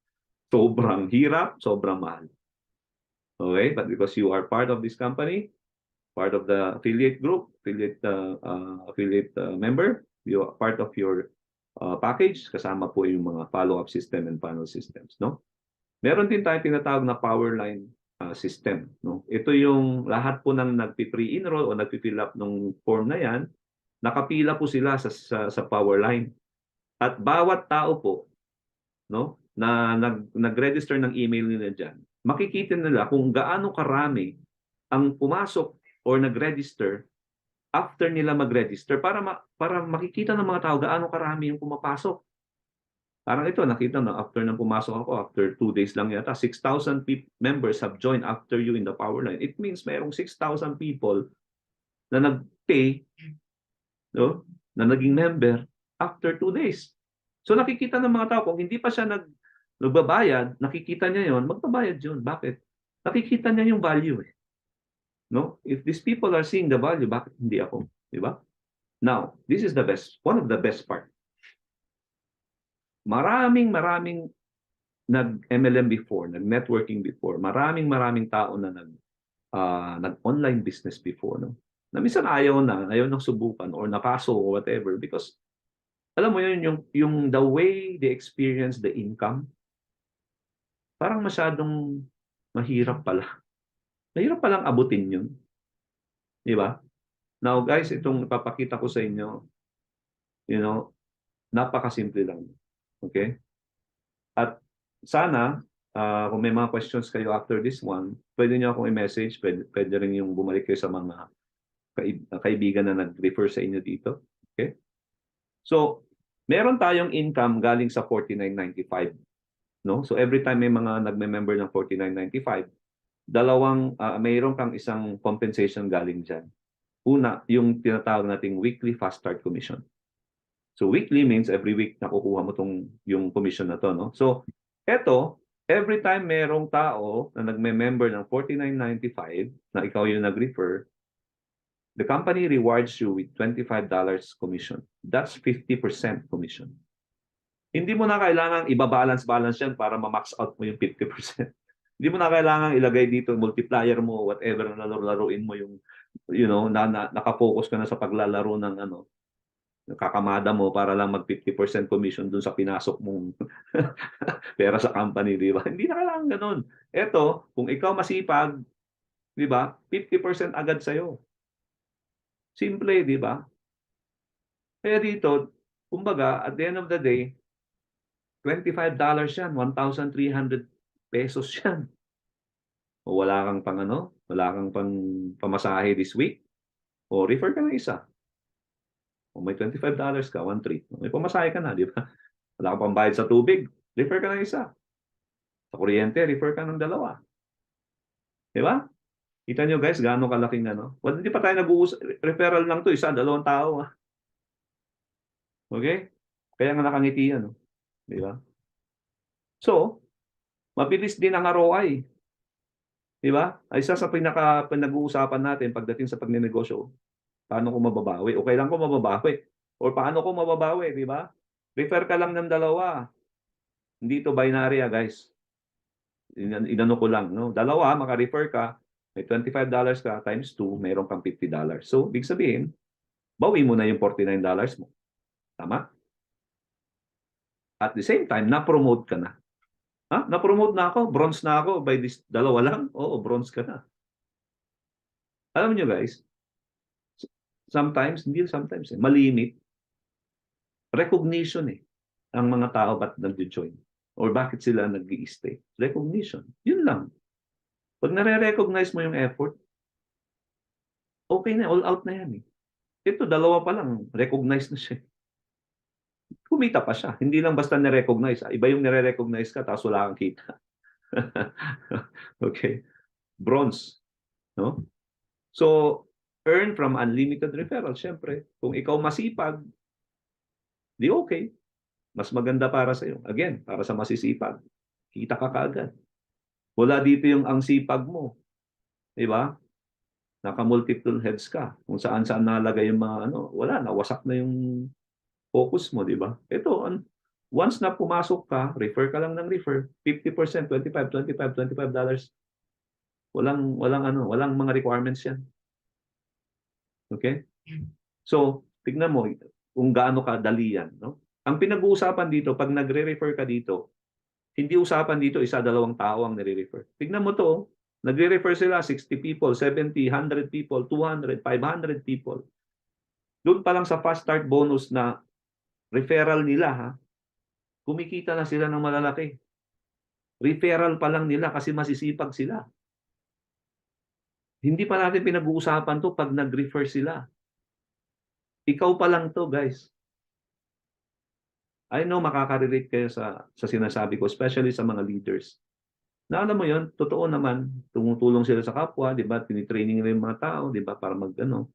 Sobrang hirap, sobrang mahal. Okay? But because you are part of this company, part of the affiliate group, affiliate member, you are part of your package, kasama po yung mga follow-up system and panel systems, no? Meron din tayong tinatawag na power line system. No? Ito yung lahat po ng nagpi-pre-enroll o nagpi-fill up ng form na yan, nakapila po sila sa power line. At bawat tao po, no, na nag-register ng email nila diyan, makikita nila kung gaano karami ang pumasok or nag-register after nila mag-register para makikita ng mga tao gaano karami yung pumapasok. Parang ito, nakita na after nang pumasok ako, after 2 days lang yata, 6,000 members have joined after you in the power line. It means mayroong 6,000 people na nag-pay, no, na naging member after 2 days. So nakikita ng mga tao, kung hindi pa siya nagbabayad, nakikita niya yon, magbabayad yun. Bakit? Nakikita niya yung value. No? If these people are seeing the value, bakit hindi ako? Di ba? Now, this is the best, one of the best part. Maraming nag-MLM before, nag-networking before, maraming tao na nag-online business before, no? Na minsan ayaw nang subukan or napaso or whatever because alam mo yun, yung the way they experience the income, parang masyadong mahirap pala. Mahirap palang abutin yun. Di ba? Now guys, itong ipapakita ko sa inyo, napakasimple lang. Okay? At sana, kung may mga questions kayo after this one, pwede nyo akong i-message, pwede rin yung bumalik kayo sa mga kaibigan na nag-refer sa inyo dito. Okay? So, meron tayong income galing sa 49.95. No? So, every time may mga nagme-member ng 49.95, mayroon kang isang compensation galing dyan. Una, yung tinatawag nating weekly fast start commission. So weekly means every week nakukuha mo yung commission na to, no? So eto, every time merong tao na nagme-member ng 49.95 na ikaw yung nag-refer, the company rewards you with $25 commission. That's 50% commission. Hindi mo na kailangang ibabalance-balance yan para ma-max out mo yung 50%. Hindi mo na kailangang ilagay dito multiplier mo, whatever na laruin mo yung nakafocus ka na sa paglalaro ng kakamada mo para lang mag 50% commission dun sa pinasok mong pera sa company, di ba? Hindi na kailangan ganun. Ito, kung ikaw masipag, di ba, 50% agad sa'yo. Simple, di ba? Kaya dito, kumbaga, at the end of the day, $25 yan, 1,300 pesos yan. O wala kang wala kang pamasahe this week, o refer ka ng isa. O may $25 ka, 1,300. May pamasahe ka na, di ba? Wala kang pambayad sa tubig, refer ka ng isa. Sa kuryente, refer ka ng dalawa. Di ba? Kita nyo guys, gaano kalaking Well, hindi pa tayo nag-uusap. Referral lang to, isa, dalawang tao. Okay? Kaya nga nakangiti yan. Di ba? So, mabilis din ang ROI. Di ba? Ay isa sa pinag-uusapan natin pagdating sa pagnenegosyo. Paano ko mababawi? O kailan ko mababawi? O paano ko mababawi? Di ba? Refer ka lang ng dalawa. Hindi ito binary guys. Inano ko lang. No? Dalawa, maka-refer ka, may $25 ka, times 2, mayroon kang $50. So, big sabihin, bawi mo na yung $49 mo. Tama? At the same time, na-promote ka na. Ha? Na-promote na ako, bronze na ako, by this dalawa lang, oo, bronze ka na. Alam niyo guys, sometimes, hindi sometimes, malimit, recognition ang mga tao ba't nag-join or bakit sila nag-i-stay. Recognition. Yun lang. Pag nare-recognize mo yung effort, okay na, all out na yan. Ito, dalawa pa lang, recognize na siya. Kumita pa siya. Hindi lang basta na-recognize. Iba yung nare-recognize ka, tapos wala kang kita. Okay. Bronze. No? So, earn from unlimited referral. Siyempre, kung ikaw masipag, di okay. Mas maganda para sa iyo. Again, para sa masisipag. Kita ka kaagad. Wala dito yung ang sipag mo. Di ba? Naka-multiple heads ka. Kung saan-saan nalagay yung mga wala, nawasak na yung focus mo, di ba? Ito, once na pumasok ka, refer ka lang ng refer, 50%, $25. Walang mga requirements yan. Okay? So, tignan mo kung gaano kadali yan, no? Ang pinag-uusapan dito, pag nagre-refer ka dito, Hindi usapan dito isa, dalawang tao ang nire-refer. Tignan mo to, nagre-refer sila 60 people, 70, 100 people, 200, 500 people. Doon pa lang sa fast start bonus na referral nila, ha, kumikita na sila ng malalaki. Referral pa lang nila kasi masisipag sila. Hindi pa natin pinag-uusapan to pag nag-refer sila. Ikaw pa lang to, guys. I know makaka-relate kayo sa sinasabi ko, especially sa mga leaders. Na alam mo yon, totoo naman, tumutulong sila sa kapwa, di ba? Tinitraining nila yung mga tao, di ba? Para mag-ano.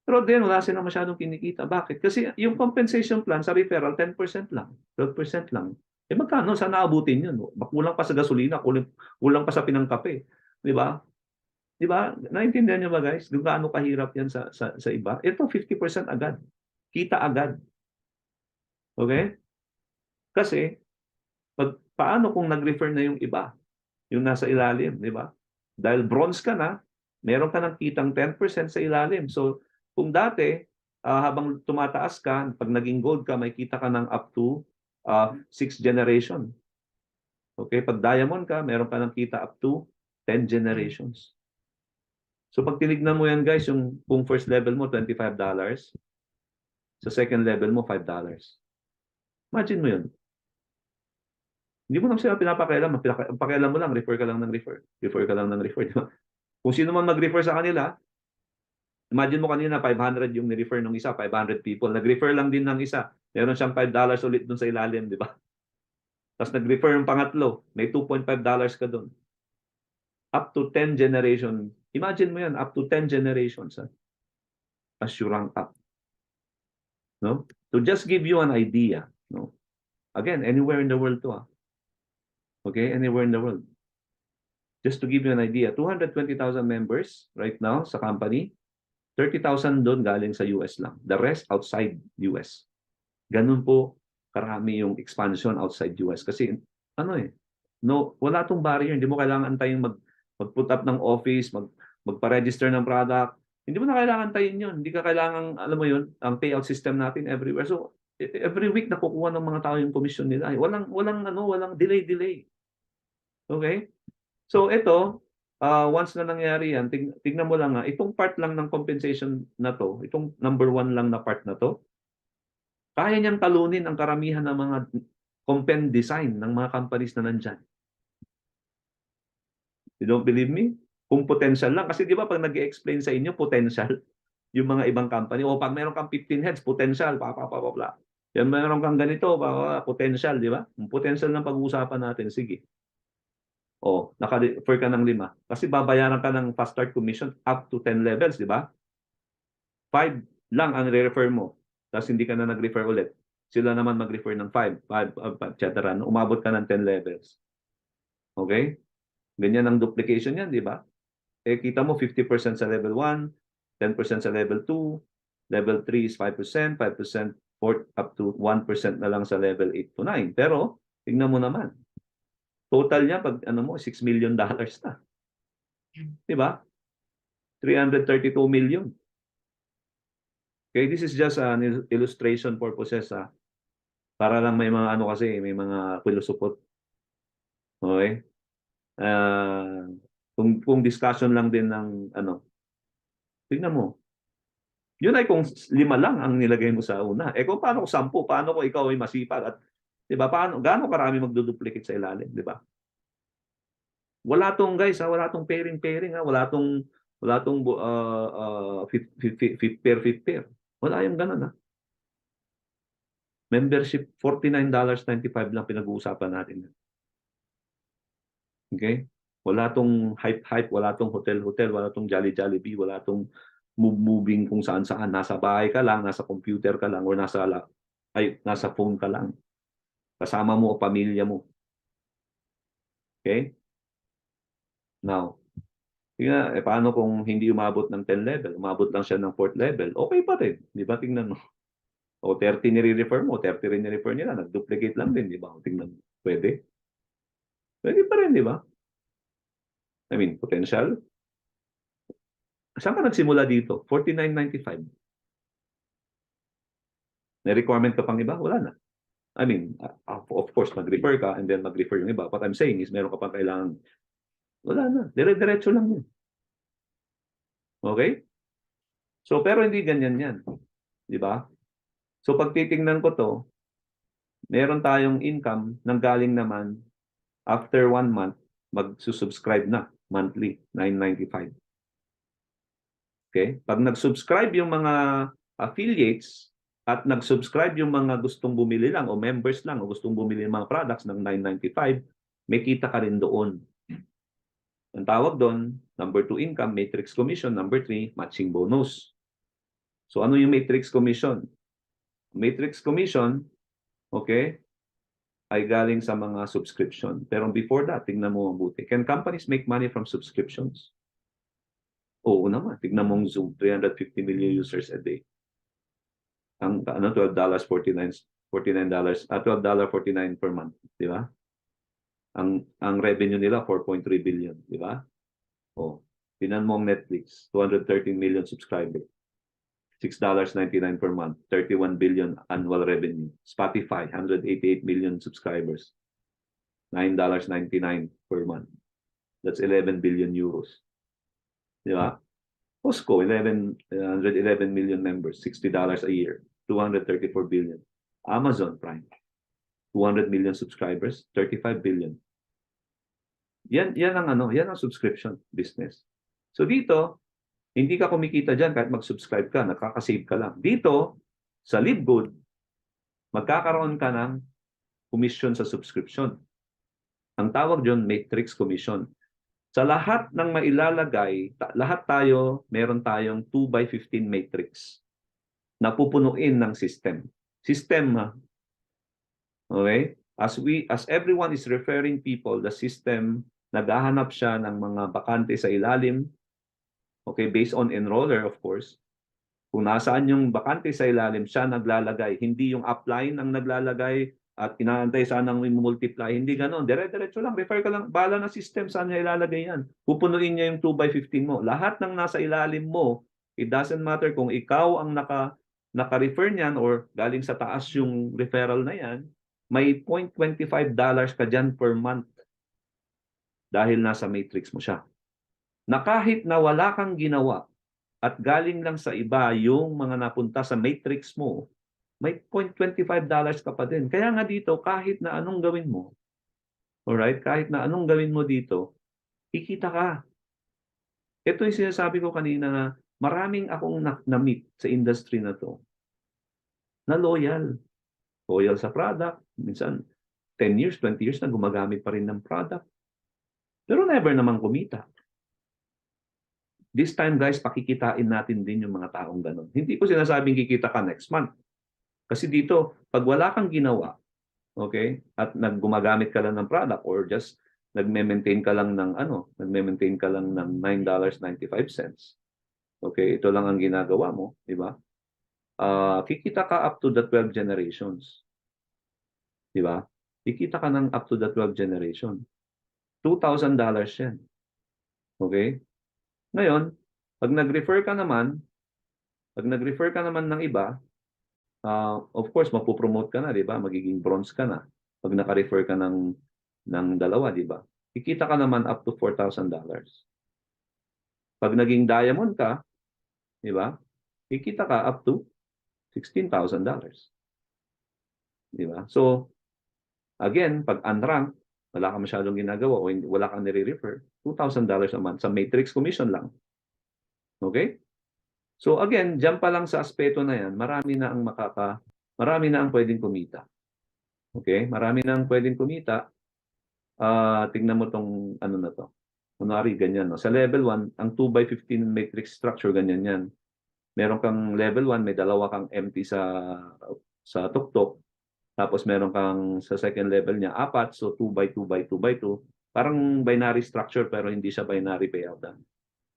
Pero then, wala silang masyadong kinikita. Bakit? Kasi yung compensation plan sa referral, 10% lang, 12% lang. Eh magkano? Saan naabutin yun? Kulang pa sa gasolina, kulang pa sa pinangkape. Di ba? Di ba? Naintindihan niyo ba, guys? Kung gaano kahirap yan sa iba? Ito, 50% agad. Kita agad. Okay? Kasi, paano kung nag-refer na yung iba? Yung nasa ilalim, di ba? Dahil bronze ka na, meron ka ng kitang 10% sa ilalim. So, kung dati, habang tumataas ka, pag naging gold ka, may kita ka ng up to 6 generation. Okay? Pag diamond ka, meron ka ng kita up to 10 generations. So, pag tinignan mo yan, guys, yung kung first level mo, $25, sa second level mo, $5. Imagine mo yun. Hindi mo naman sila pinapakialam. Ang pakialam mo lang, refer ka lang ng refer. Refer ka lang ng refer. Kung sino man mag-refer sa kanila, imagine mo kanina 500 yung ni-refer ng isa, 500 people. Nag-refer lang din ng isa. Meron siyang $5 ulit dun sa ilalim, di ba? Tapos nag-refer yung pangatlo, may $2.5 ka dun. Up to 10 generation. Imagine mo yan, up to 10 generations. As you rank up. No? To just give you an idea. No? Again, anywhere in the world to. Okay? Anywhere in the world. Just to give you an idea, 220,000 members right now sa company. 30,000 doon galing sa US lang. The rest outside US. Ganun po karami yung expansion outside US. Kasi wala tong barrier. Hindi mo kailangan antayin mag-put up ng office, magpa-register ng product. Hindi mo na kailangan antayin yun. Hindi ka kailangan, alam mo yun, ang payout system natin everywhere. So, every week nakukuha ng mga tao yung commission nila. Walang delay. Okay? So, ito, once na nangyari yan, tignan mo lang itong part lang ng compensation na to, itong number 1 lang na part na to, kaya niyang talunin ang karamihan ng mga compen design ng mga companies na nandyan. You don't believe me? Kung potential lang. Kasi di ba pag nag-explain sa inyo, potential, yung mga ibang company, o pag meron kang 15 heads, potential, bla. Yan meron kang ganito, potential, di ba? Yung potential ng pag-uusapan natin, sige. Naka-refer ka ng 5. Kasi babayaran ka ng fast start commission up to 10 levels, di ba? 5 lang ang re-refer mo. Tapos hindi ka na nag-refer ulit. Sila naman mag-refer ng 5, etc. Umabot ka ng 10 levels. Okay? Ganyan ang duplication yan, di ba? Kita mo 50% sa level 1, 10% sa level 2, level 3 is 5%, 5% up to 1% na lang sa level 8 to 9. Pero, tingnan mo naman, total niya pag $6 million na. Di ba? 332 million. Okay, this is just an illustration purposes para lang may mga kasi may mga pilusupot. Okay? Kung discussion lang din ng tingnan mo. Yun ay kung 5 lang ang nilagay mo sa una. Kung paano kung 10, paano kung ikaw ay masipag at 'di ba? Gaano karami magduduplicate sa ilalim, 'di ba? Wala tong guys, wala tong pairing, wala tong fifth pair. Wala yung ganun. Membership $49.95 lang pinag-uusapan natin. Okay? Wala tong hype, wala tong hotel, wala tong Jollibee, wala tong moving kung saan-saan. Nasa bahay ka lang, nasa computer ka lang, or nasa phone ka lang. Kasama mo o pamilya mo. Okay? Now, paano kung hindi umabot ng 10 level? Umabot lang siya ng 4th level. Okay pa rin. Di ba? Tingnan mo. O 30 nire-refer mo, 30 rin nire-refer nila. Nag-duplicate lang din, di ba? Tingnan mo. Pwede? Pwede pa rin, di ba? I mean, potential. Saan ka nagsimula dito? $49.95. May requirement ka pang iba? Wala na. I mean, of course, mag-refer ka and then mag-refer yung iba. What I'm saying is, meron ka pang kailangan. Wala na. Dire-diretso lang yun. Okay? So, pero hindi ganyan yan. Di ba? So, pag titingnan ko to, meron tayong income nang galing naman after 1 month, mag-subscribe na monthly, $9.95. Okay? Pag nag-subscribe yung mga affiliates at nag-subscribe yung mga gustong bumili lang o members lang o gustong bumili ng mga products ng $9.95, may kita ka rin doon. Ang tawag doon, number 2 income, matrix commission, number 3 matching bonus. So ano yung matrix commission? Matrix commission, okay, ay galing sa mga subscription. Pero before that, tignan mo mabuti. Can companies make money from subscriptions? Oo naman. Tignan mo Zoom, 350 million users a day. Ang ano, $12.49, $12.49 per month, di ba? Ang revenue nila 4.3 billion, di ba? Oh, tinan mo ang Netflix, 213 million subscribers. $6.99 per month, 31 billion annual revenue. Spotify, 188 million subscribers, $9.99 per month. That's 11 billion euros. Di ba? Costco, 111 million members, $60 a year, 234 billion. Amazon Prime, 200 million subscribers, 35 billion. Yan ang subscription business. So dito, hindi ka kumikita diyan kahit mag-subscribe ka, nakaka-save ka lang. Dito, sa LiveGood, magkakaroon ka ng commission sa subscription. Ang tawag diyon matrix commission. Sa lahat ng mailalagay, lahat tayo, meron tayong 2x15 matrix na pupunuin ng system. System, ha? Okay? As everyone is referring people, the system, naghahanap siya ng mga bakante sa ilalim. Okay, based on enroller, of course. Kung nasaan yung bakante sa ilalim, siya naglalagay. Hindi yung upline ang naglalagay at inaantay saan ang multiply. Hindi ganon. Dire-diretso lang. Refer ka lang. Bala na system saan niya ilalagay yan. Pupunuin niya yung 2x15 mo. Lahat ng nasa ilalim mo, it doesn't matter kung ikaw ang naka-refer niyan or galing sa taas yung referral na yan, may $0.25 ka dyan per month dahil nasa matrix mo siya. Na kahit na wala kang ginawa at galing lang sa iba yung mga napunta sa matrix mo, may $0.25 ka pa din. Kaya nga dito, kahit na anong gawin mo, alright, kahit na anong gawin mo dito, kikita ka. Ito yung sinasabi ko kanina na maraming akong na-meet sa industry na to na loyal. Loyal sa product. Minsan, 10 years, 20 years na gumagamit pa rin ng product. Pero never naman kumita. This time, guys, pakikitain natin din yung mga taong ganun. Hindi ko sinasabing kikita ka next month. Kasi dito, pag wala kang ginawa, okay, at naggumagamit ka lang ng product or just nagme-maintain ka lang ng nagme-maintain ka lang ng $9.95. Okay, ito lang ang ginagawa mo, di ba? Kikita ka up to the 12 generations. Di ba? Kikita ka ng up to the 12 generation. $2,000 yan. Okay? Ngayon, pag nag-refer ka naman ng iba, of course, mapupromote ka na, di ba? Magiging bronze ka na. Pag naka-refer ka ng dalawa, di ba? Kikita ka naman up to $4,000. Pag naging diamond ka, di ba? Kikita ka up to $16,000. Di ba? So, again, pag unranked, wala kang masyadong ginagawa o wala kang nire-refer, $2,000 a month sa matrix commission lang. Okay? So again, diyan pa lang sa aspeto na yan, marami na ang pwedeng kumita. Okay? Marami na ang pwedeng kumita. Tingnan mo tong ano na to. Kunwari, ganyan. No? Sa level 1, ang 2x15 matrix structure, ganyan yan. Meron kang level 1, may dalawa kang empty sa tuktok. Tapos meron kang sa second level niya, 4. So 2x2x2x2. Parang binary structure pero hindi siya binary payout.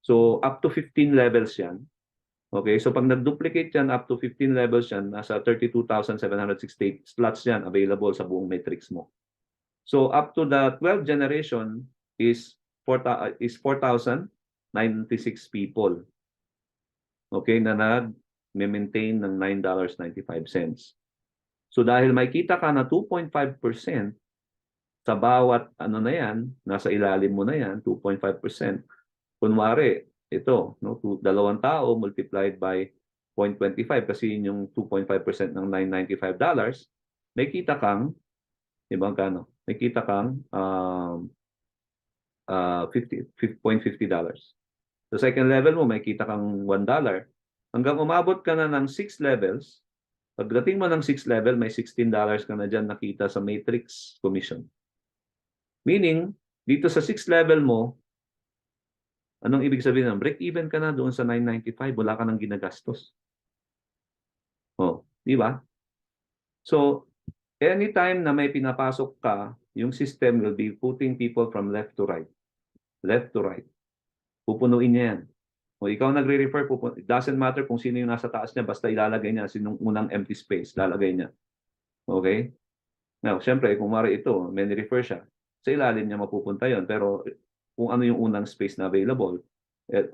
So up to 15 levels yan. Okay, so pag nag-duplicate yan, up to 15 levels yan, nasa 32,768 slots yan available sa buong matrix mo. So up to the 12th generation is 4,096 people. Okay, na nag-maintain ng $9.95. So dahil may kita ka na 2.5% sa bawat ano na yan, nasa ilalim mo na yan, 2.5%. Kunwari, ito, no, dalawang tao multiplied by 0.25 kasi yun yung 2.5% ng $995, may kita kang, di ba, kano? May kita kang 50.50 dollars. Sa second level mo, may kita kang $1. Hanggang umabot ka na ng 6 levels, pagdating mo ng 6 level, may $16 ka na dyan nakita sa matrix commission. Meaning, dito sa 6 level mo, anong ibig sabihin ng break even ka na doon sa 995, wala ka nang ginagastos. Oh, di ba? So, anytime na may pinapasok ka, yung system will be putting people from left to right. Left to right. Pupunuin niya yan. O ikaw nagre-refer, it doesn't matter kung sino yung nasa taas niya, basta ilalagay niya sinong unang empty space, lalagay niya. Okay? Now, syempre, kung mari ito, may refer siya, sa ilalim niya mapupunta yon. Pero kung ano yung unang space na available,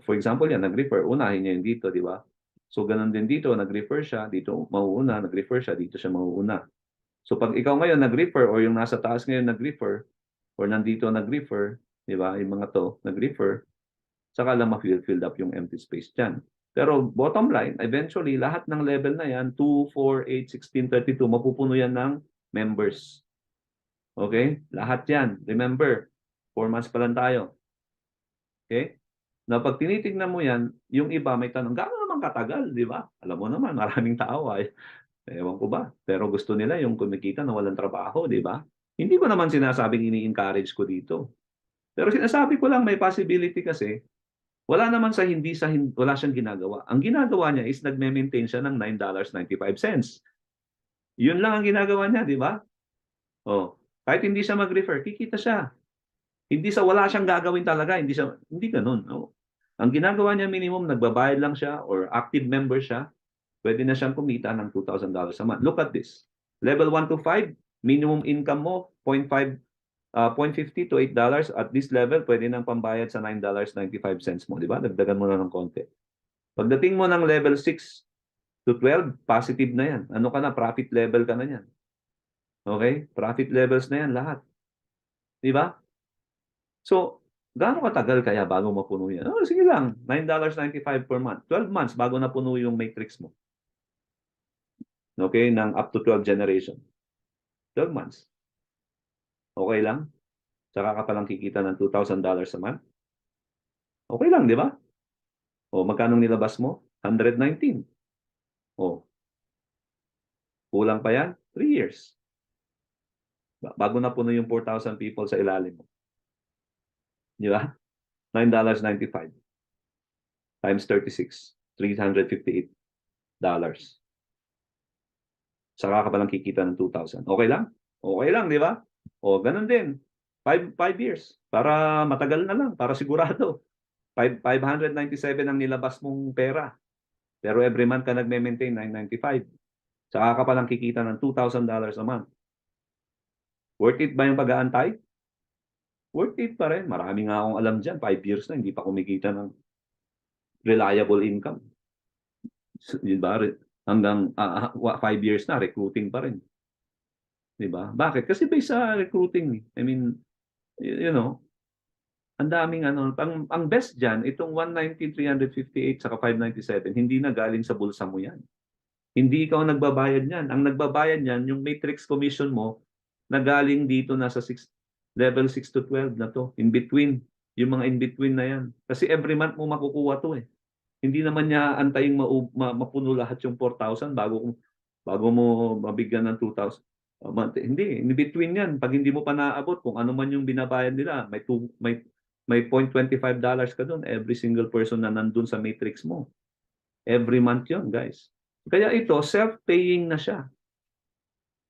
for example yan, nag-refer, unahin niya yung dito, di ba? So, ganun din dito, nag-refer siya, dito mauuna, nag-refer siya, dito siya mauuna. So, pag ikaw ngayon nag-refer or yung nasa taas ngayon nag-refer or nandito nag-refer, di ba, yung mga to, nag-refer, saka lang ma-fill up yung empty space dyan. Pero bottom line, eventually, lahat ng level na yan, 2, 4, 8, 16, 32, mapupuno yan ng members. Okay? Lahat yan. Remember, 4 months pa lang tayo. Okay? Na pag tinitignan mo yan, yung iba may tanong, gaano naman katagal, di ba? Alam mo naman, maraming tao ay, ewan ko ba, pero gusto nila yung kumikita na walang trabaho, di ba? Hindi ko naman sinasabing ini-encourage ko dito. Pero sinasabi ko lang may possibility kasi wala naman wala siyang ginagawa. Ang ginagawa niya is nagme-maintain siya ng $9.95. Yun lang ang ginagawa niya, di ba? Oh, kahit hindi siya mag-refer, kikita siya. Hindi sa wala siyang gagawin talaga, hindi ganoon, no. Ang ginagawa niya minimum nagbabayad lang siya or active member siya, pwede na siyang kumita ng $2,000 a month. Look at this. Level 1 to 5, minimum income mo 0.50 to $8 at this level, pwede nang pambayad sa $9.95 mo, di ba? Dagdagan mo na ng konti. Pagdating mo ng level 6 to 12, positive na yan. Ano ka na? Profit level ka na yan. Okay? Profit levels na yan lahat. Di ba? So, gaano katagal kaya bago mapuno yan? Oh, sige lang, $9.95 per month. 12 months bago napuno yung matrix mo. Okay? Ng up to 12 generation. 12 months. Okay lang? Saka ka palang kikita ng $2,000 a month. Okay lang, di ba? O, magkano nilabas mo? 119. O, kulang pa yan? 3 years. Bago na puno yung 4,000 people sa ilalim mo. Di ba? $9.95 times 36. $358. Saka ka palang kikita ng 2,000. Okay lang? Okay lang, di ba? O, ganun din. 5 years. Para matagal na lang. Para sigurado. 597 ang nilabas mong pera. Pero every month ka nagme-maintain, 995. Saka ka palang kikita ng $2,000 a month. Worth it ba yung pag-aantay? Worth it pa rin. Marami nga akong alam dyan. 5 years na, hindi pa kumikita ng reliable income. Diba? Hanggang 5 years na, recruiting pa rin. Diba? Bakit? Kasi based sa recruiting. I mean, you know, ang daming ano, ang best dyan, itong 190, 358, saka 597, hindi na galing sa bulsa mo yan. Hindi ikaw nagbabayad niyan. Ang nagbabayad niyan, yung matrix commission mo, na galing dito na sa level 6 to 12 na to. In between. Yung mga in between na yan. Kasi every month mo makukuha to eh. Hindi naman niya antaying mapuno lahat yung 4,000 bago mo mabigyan ng 2,000 a month. Hindi. In between yan. Pag hindi mo pa naabot, kung ano man yung binabayad nila, may $0.25 ka doon. Every single person na nandun sa matrix mo. Every month yon, guys. Kaya ito, self-paying na siya.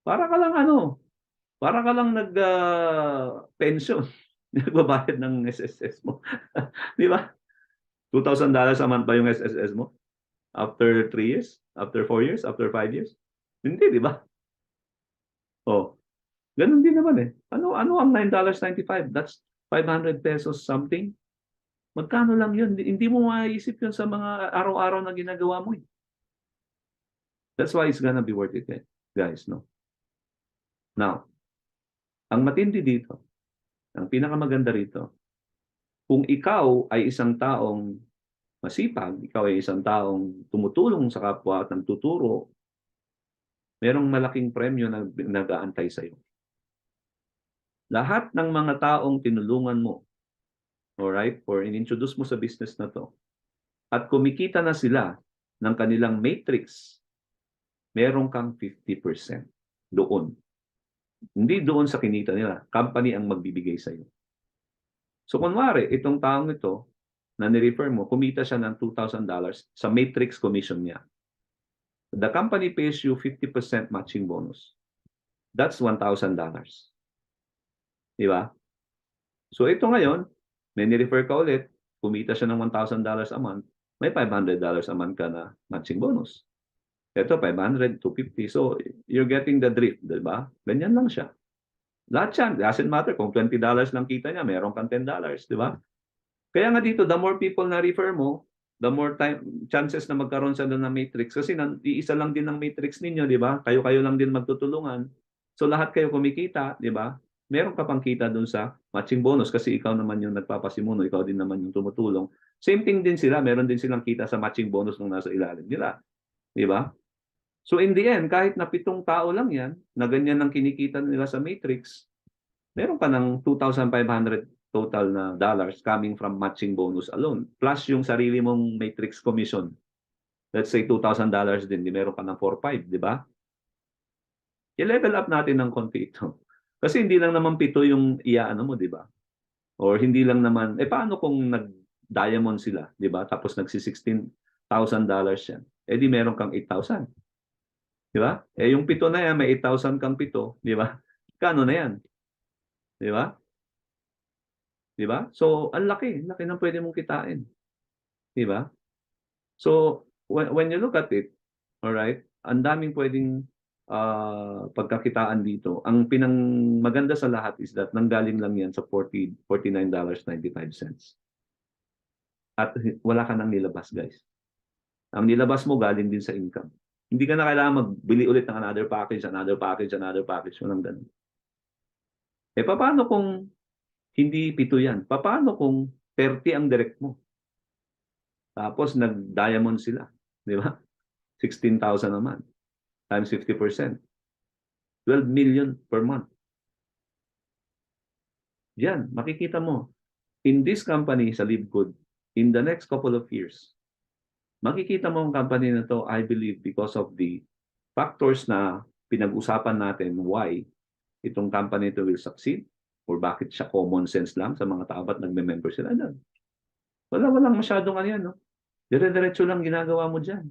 Para ka lang nag-pension. Nagbabayad ng SSS mo. Di ba? $2,000 a month ba yung SSS mo? After 3 years? After 4 years? After 5 years? Hindi, di ba? Oh, ganun din naman eh. Ano ang $9.95? That's 500 pesos something. Magkano lang yun? Hindi mo maiisip yun sa mga araw-araw na ginagawa mo eh. That's why it's gonna be worth it, guys, no? Now, ang matindi dito, ang pinakamaganda rito, kung ikaw ay isang taong masipag, ikaw ay isang taong tumutulong sa kapwa at nagtuturo, merong malaking premyo na nag-aantay sa'yo. Lahat ng mga taong tinulungan mo, alright, or in-introduce mo sa business na to, at kumikita na sila ng kanilang matrix, meron kang 50% doon. Hindi doon sa kinita nila. Company ang magbibigay sa'yo. So kunwari, itong taong ito, na nirefer mo, kumita siya ng $2,000 sa matrix commission niya. The company pays you 50% matching bonus. That's $1,000. Di ba? So ito ngayon, may nirefer ka ulit, kumita siya ng $1,000 a month, may $500 a month ka na matching bonus. Ito, 500, 250. So, you're getting the drift, di ba? Ganyan lang siya. Lahat yan, doesn't matter kung $20 lang kita niya, meron kang $10, di ba? Kaya nga dito, the more people na refer mo, the more time chances na magkaroon sila ng matrix. Kasi iisa lang din ang matrix ninyo, di ba? Kayo-kayo lang din magtutulungan. So lahat kayo kumikita, di ba? Meron ka pang kita dun sa matching bonus kasi ikaw naman yung nagpapasimuno, ikaw din naman yung tumutulong. Same thing din sila, meron din silang kita sa matching bonus nung nasa ilalim nila. Di ba? So in the end, kahit na 7 tao lang yan, na ganyan ang kinikita nila sa matrix, meron ka ng 2,500 total na dollars coming from matching bonus alone. Plus yung sarili mong matrix commission. Let's say $2,000 din, di meron ka ng 4,500, di ba? I-level up natin ng konti ito. Kasi hindi lang naman 7 yung iaano mo, di ba? Or hindi lang naman, paano kung nag-diamond sila, di ba? Tapos nagsi $16,000 yan. Eh di meron kang 8,000. Di ba? Yung 7 na yan, may 8,000 kang 7, di ba? Kano na yan? Di ba? Di ba? So, ang laki ng pwede mong kitain. Di ba? So, when you look at it, all right, ang daming pwedeng pagkakitaan dito. Ang maganda sa lahat is that nanggaling lang yan sa $49.95. At wala ka nang nilabas, guys. Ang nilabas mo galing din sa income. Hindi ka na kailangan magbili ulit ng another package. Walang ganun. Paano kung hindi 7 yan? Paano kung 30 ang direct mo? Tapos nag-diamond sila. Di ba? 16,000 a month. Times 50%. 12 million per month. Yan, makikita mo. In this company, sa LiveGood, in the next couple of years, makikita mo ang company na to, I believe, because of the factors na pinag-usapan natin why itong company to will succeed or bakit siya common sense lang sa mga tao at nagme-member sila doon. Walang masyadong ano yan, no? Dire-diretso lang ginagawa mo dyan.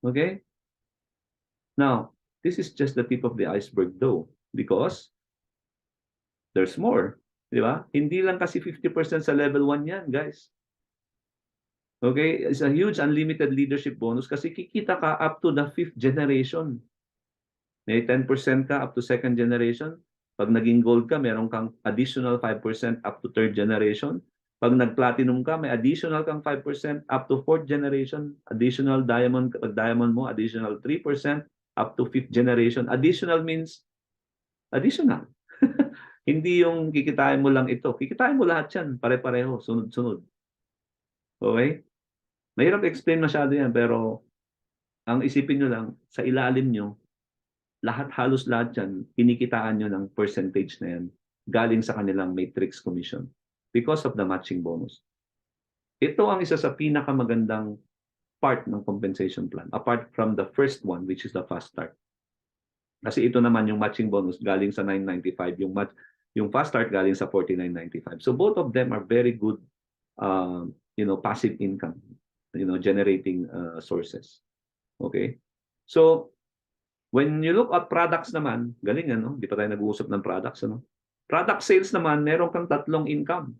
Okay? Now, this is just the tip of the iceberg though, because there's more. Di ba? Hindi lang kasi 50% sa level 1 yan, guys. Okay? It's a huge unlimited leadership bonus kasi kikita ka up to the 5th generation. May 10% ka up to 2nd generation. Pag naging gold ka, meron kang additional 5% up to 3rd generation. Pag nag-platinum ka, may additional kang 5% up to 4th generation. Additional diamond, pag diamond mo, additional 3% up to 5th generation. Additional means additional. Hindi yung kikitain mo lang ito. Kikitain mo lahat yan, pare-pareho, sunod-sunod. Okay? Mahirap explain masyado yan, pero ang isipin nyo lang, sa ilalim nyo, halos lahat yan, kinikitaan nyo ng percentage na yan galing sa kanilang matrix commission because of the matching bonus. Ito ang isa sa pinakamagandang part ng compensation plan, apart from the first one, which is the fast start. Kasi ito naman yung matching bonus galing sa 995, yung fast start galing sa 4995. So both of them are very good passive income, generating sources. Okay? So when you look at products naman, galing ano, di pa tayo nag-uusap ng products, ano? Product sales naman, meron kang 3 income.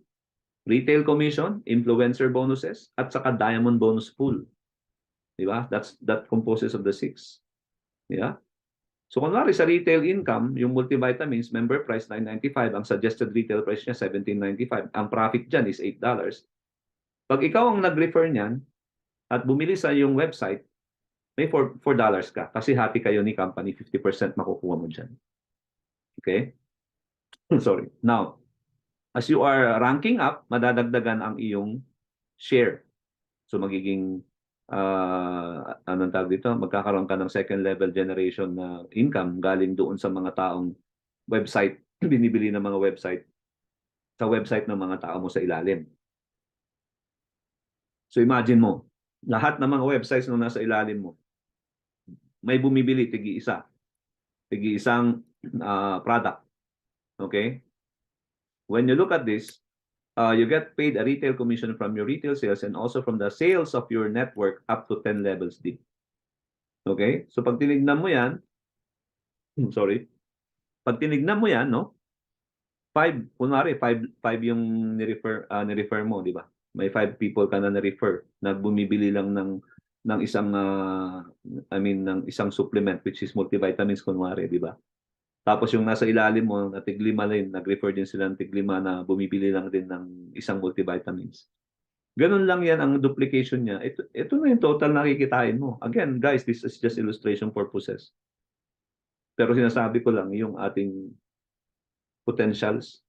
Retail commission, influencer bonuses, at saka diamond bonus pool. Di ba? That composes of the 6. Yeah? So kunwari sa retail income, yung multivitamins, member price $9.95, ang suggested retail price niya $17.95. Ang profit dyan is $8. Pag ikaw ang nag-refer niyan at bumili sa yung website, may $4 ka kasi hati kayo ni company, 50% makukuha mo dyan. Okay? Sorry. Now, as you are ranking up, madadagdagan ang iyong share. So magiging anong tawag dito? Magkakaroon ka ng second level generation na income galing doon sa mga taong website, binibili ng mga website sa website ng mga tao mo sa ilalim. So imagine mo, lahat ng mga websites na nasa ilalim mo, may bumibili tigi-isa, tigi-isang product. Okay? When you look at this, you get paid a retail commission from your retail sales and also from the sales of your network up to 10 levels deep. Okay? So pag tinignan mo yan, sorry, pag tinignan mo yan, no? 5 yung ni-refer mo, di ba? May 5 people ka na na-refer na bumibili lang ng isang ng isang supplement which is multivitamins kunwari, di ba? Tapos yung nasa ilalim mo, na tiglima rin, nag-refer din sila ng tiglima na bumibili lang din ng isang multivitamins. Ganun lang yan ang duplication niya. Ito na yung total na kikitain mo. Again, guys, this is just illustration purposes. Pero sinasabi ko lang yung ating potentials.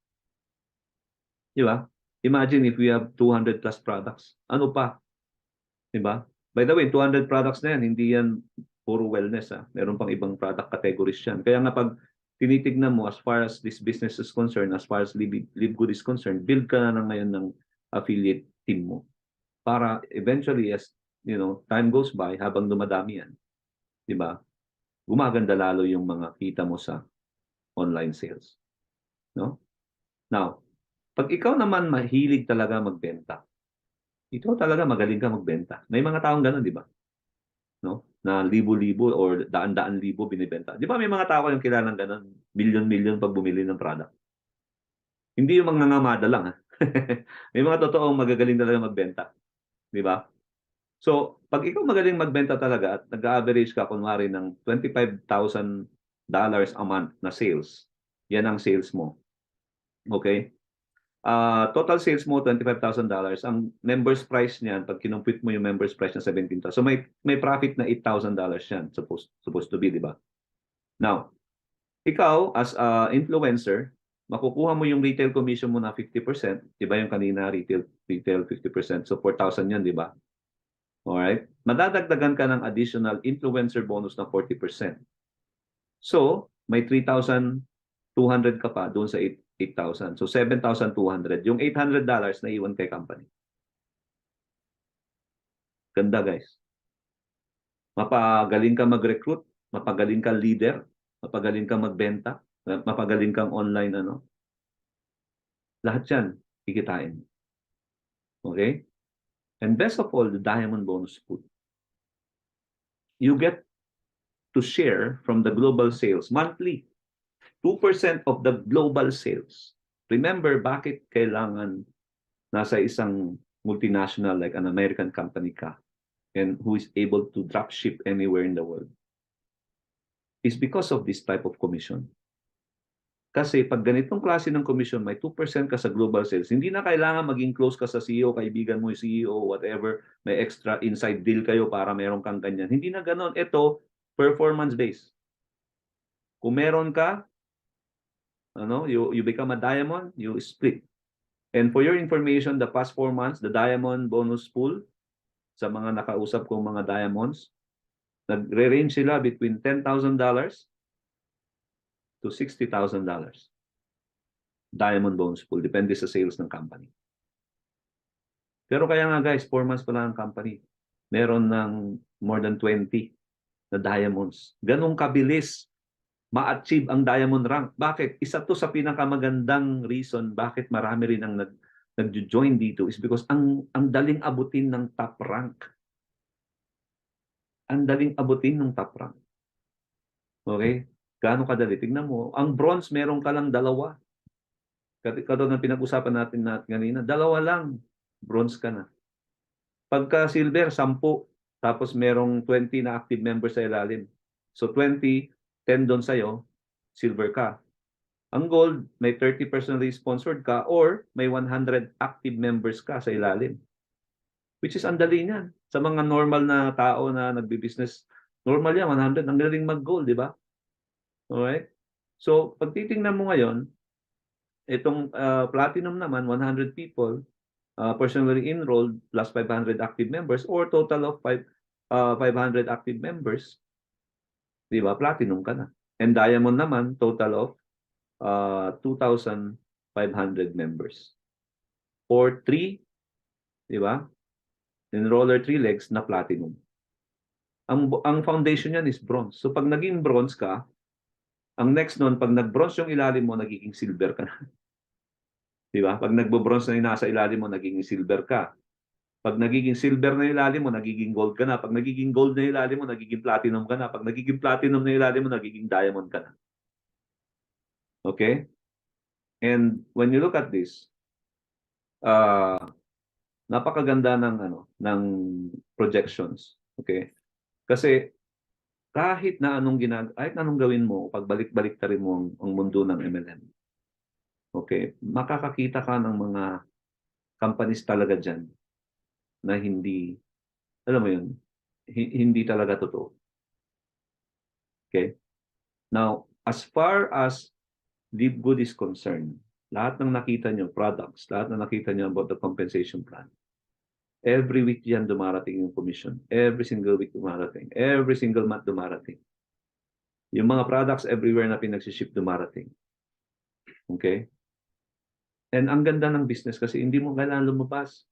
Di ba? Imagine if we have 200 plus products. Ano pa? Di ba? By the way, 200 products na yan, hindi yan puro wellness. Meron pang ibang product categories yan. Kaya nga pag tinitignan mo as far as this business is concerned, as far as Live Good is concerned, build ka na ngayon ng affiliate team mo. Para eventually, as time goes by, habang dumadami yan, di ba? Gumaganda lalo yung mga kita mo sa online sales. No? Now, pag ikaw naman mahilig talaga magbenta, ikaw talaga magaling ka magbenta. May mga taong gano'n, di ba? No? Na libo-libo or daan-daan libo binibenta. Di ba may mga tao yung kilalang gano'n, milyon-milyon pag bumili ng product. Hindi yung mga ngangamada lang. May mga totoong magagaling talaga magbenta. Di ba? So, pag ikaw magaling magbenta talaga at nag-average ka kunwari ng $25,000 a month na sales, yan ang sales mo. Okay? Total sales mo $25,000. Ang members price niyan, pag kinumpit mo yung members price na 17,000. So may profit na $8,000 yan supposed to be, di ba? Now, ikaw as a influencer, makukuha mo yung retail commission mo na 50%, di ba yung kanina retail 50%, so 4,000 yan, di ba? Alright? Madadagdagan ka ng additional influencer bonus na 40%. So, may 3,200 ka pa doon sa 8,000. So, 7,200. Yung $800 na iwan kay company. Ganda, guys. Mapagaling ka mag-recruit, mapagaling ka leader, mapagaling ka magbenta, mapagaling kang online, lahat yan, kikitain. Okay? And best of all, the diamond bonus pool. You get to share from the global sales monthly. 2% of the global sales. Remember, bakit kailangan nasa isang multinational like an American company ka and who is able to drop ship anywhere in the world? Is because of this type of commission. Kasi pag ganitong klase ng commission, may 2% ka sa global sales, hindi na kailangan maging close ka sa CEO, kaibigan mo yung CEO, whatever, may extra inside deal kayo para meron kang ganyan. Hindi na ganon. Ito, performance-based. Kung meron ka, you become a diamond, you split. And for your information, the past 4 months, the diamond bonus pool, sa mga nakausap kong mga diamonds, nagre-range sila between $10,000 to $60,000. Diamond bonus pool, depende sa sales ng company. Pero kaya nga guys, 4 months pa lang ang company. Meron ng more than 20 na diamonds. Ganong kabilis ma-achieve ang diamond rank. Bakit? Isa to sa pinakamagandang reason bakit marami rin ang nag-join dito is because ang daling abutin ng top rank. Ang daling abutin ng top rank. Okay? Gaano kadali? Tignan mo. Ang bronze, meron ka lang 2. Katulad ng pinag-usapan natin kanina, 2 lang. Bronze ka na. Pagka silver, 10. Tapos merong 20 na active members sa ilalim. So 20, 10 doon sa'yo, silver ka. Ang gold, may 30 personally sponsored ka or may 100 active members ka sa ilalim. Which is ang dali niyan. Sa mga normal na tao na nagbi-business, normal yan, 100. Ang galing mag-gold, di ba? Alright? So, pag titingnan mo ngayon, itong platinum naman, 100 people, personally enrolled plus 500 active members or total of 500 active members, di ba? Platinum ka na. And diamond naman, total of 2,500 members. Or 3, di ba? Enroller 3 legs na platinum. Ang foundation niyan is bronze. So pag naging bronze ka, ang next nun, pag nag-bronze yung ilalim mo, nagiging silver ka na. Di ba? Pag nagbo-bronze na yung nasa ilalim mo, nagiging silver ka. Pag nagiging silver na yung ilalim mo, nagiging gold ka na. Pag nagiging gold na yung ilalim mo, nagiging platinum ka na. Pag nagiging platinum na yung ilalim mo, nagiging diamond ka na. Okay? And when you look at this, napakaganda ng projections. Okay? Kasi kahit na anong gawin mo, pagbalik-balik ta rin mo ang mundo ng MLM. Okay? Makakakita ka ng mga companies talaga dyan na hindi, alam mo yun, hindi talaga totoo. Okay? Now, as far as Live Good is concerned, lahat ng nakita nyo, products, lahat ng nakita nyo about the compensation plan, every week yan dumarating yung commission. Every single week dumarating. Every single month dumarating. Yung mga products everywhere na pinagsiship dumarating. Okay? And ang ganda ng business kasi hindi mo kailangan lumabas.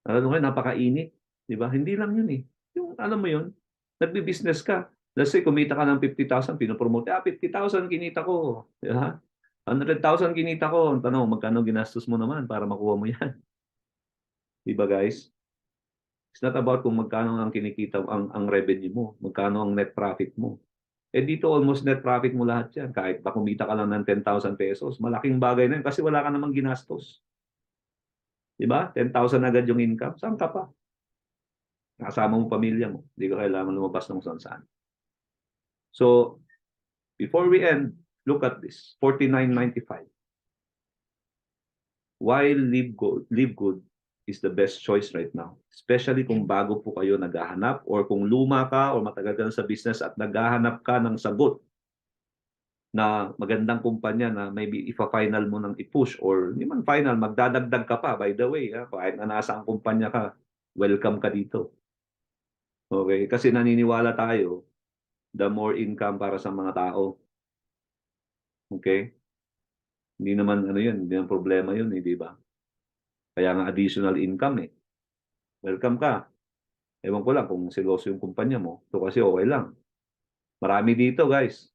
Alam mo, napakainit. Di ba? Hindi lang yun eh. Yung, alam mo yun, nagbi-business ka. Let's say, kumita ka ng 50,000, pinopromote. 50,000 kinita ko. Di ba? 100,000 kinita ko. Ang tanong, magkano ginastos mo naman para makuha mo yan? Di ba guys? It's not about kung magkano ang kinikita, ang revenue mo, magkano ang net profit mo. Eh dito almost net profit mo lahat yan. Kahit pa kumita ka lang ng 10,000 pesos, malaking bagay na yun kasi wala ka namang ginastos. Di ba? 10,000 agad yung income. Saan ka pa? Kasama mo pamilya mo. Hindi ka kailangan lumabas ng saan. So, before we end, look at this. 49.95. Why Live Good is the best choice right now. Especially kung bago po kayo naghahanap or kung luma ka or matagal ka na sa business at naghahanap ka ng sagot na magandang kumpanya na maybe ipa-final mo ng i-push or hindi man final, magdadagdag ka pa. By the way, kahit na nasa ang kumpanya ka, welcome ka dito. Okay? Kasi naniniwala tayo, the more income para sa mga tao. Okay? Hindi naman yun, hindi naman problema yun, di ba? Kaya nga additional income eh. Welcome ka. Ewan ko lang kung seryoso yung kumpanya mo. Ito kasi okay lang. Marami dito guys.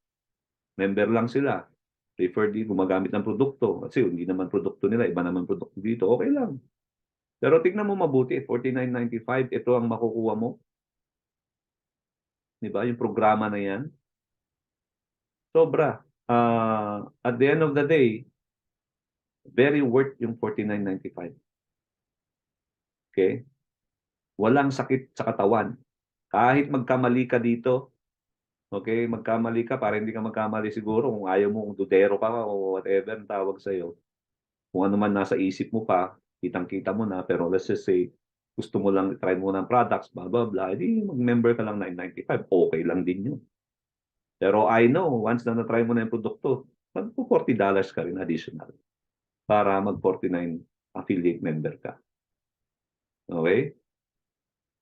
Member lang sila. Prefer di gumagamit ng produkto. Kasi hindi naman produkto nila. Iba naman produkto dito. Okay lang. Pero tignan mo mabuti. 49.95. Ito ang makukuha mo. Diba? Yung programa na yan. Sobra. At the end of the day, very worth yung 49.95. Okay? Walang sakit sa katawan. Kahit magkamali ka dito, okay, magkamali ka para hindi ka magkamali siguro kung ayaw mo, kung dudero ka o whatever ang tawag sa'yo. Kung ano man nasa isip mo pa, kitang-kita mo na, pero let's just say, gusto mo lang try mo ng products, blah, blah, blah, edi mag-member ka lang 995, okay lang din yun. Pero I know, once na na-try mo na yung produkto, mag-$40 ka rin additional para mag-49 affiliate member ka. Okay?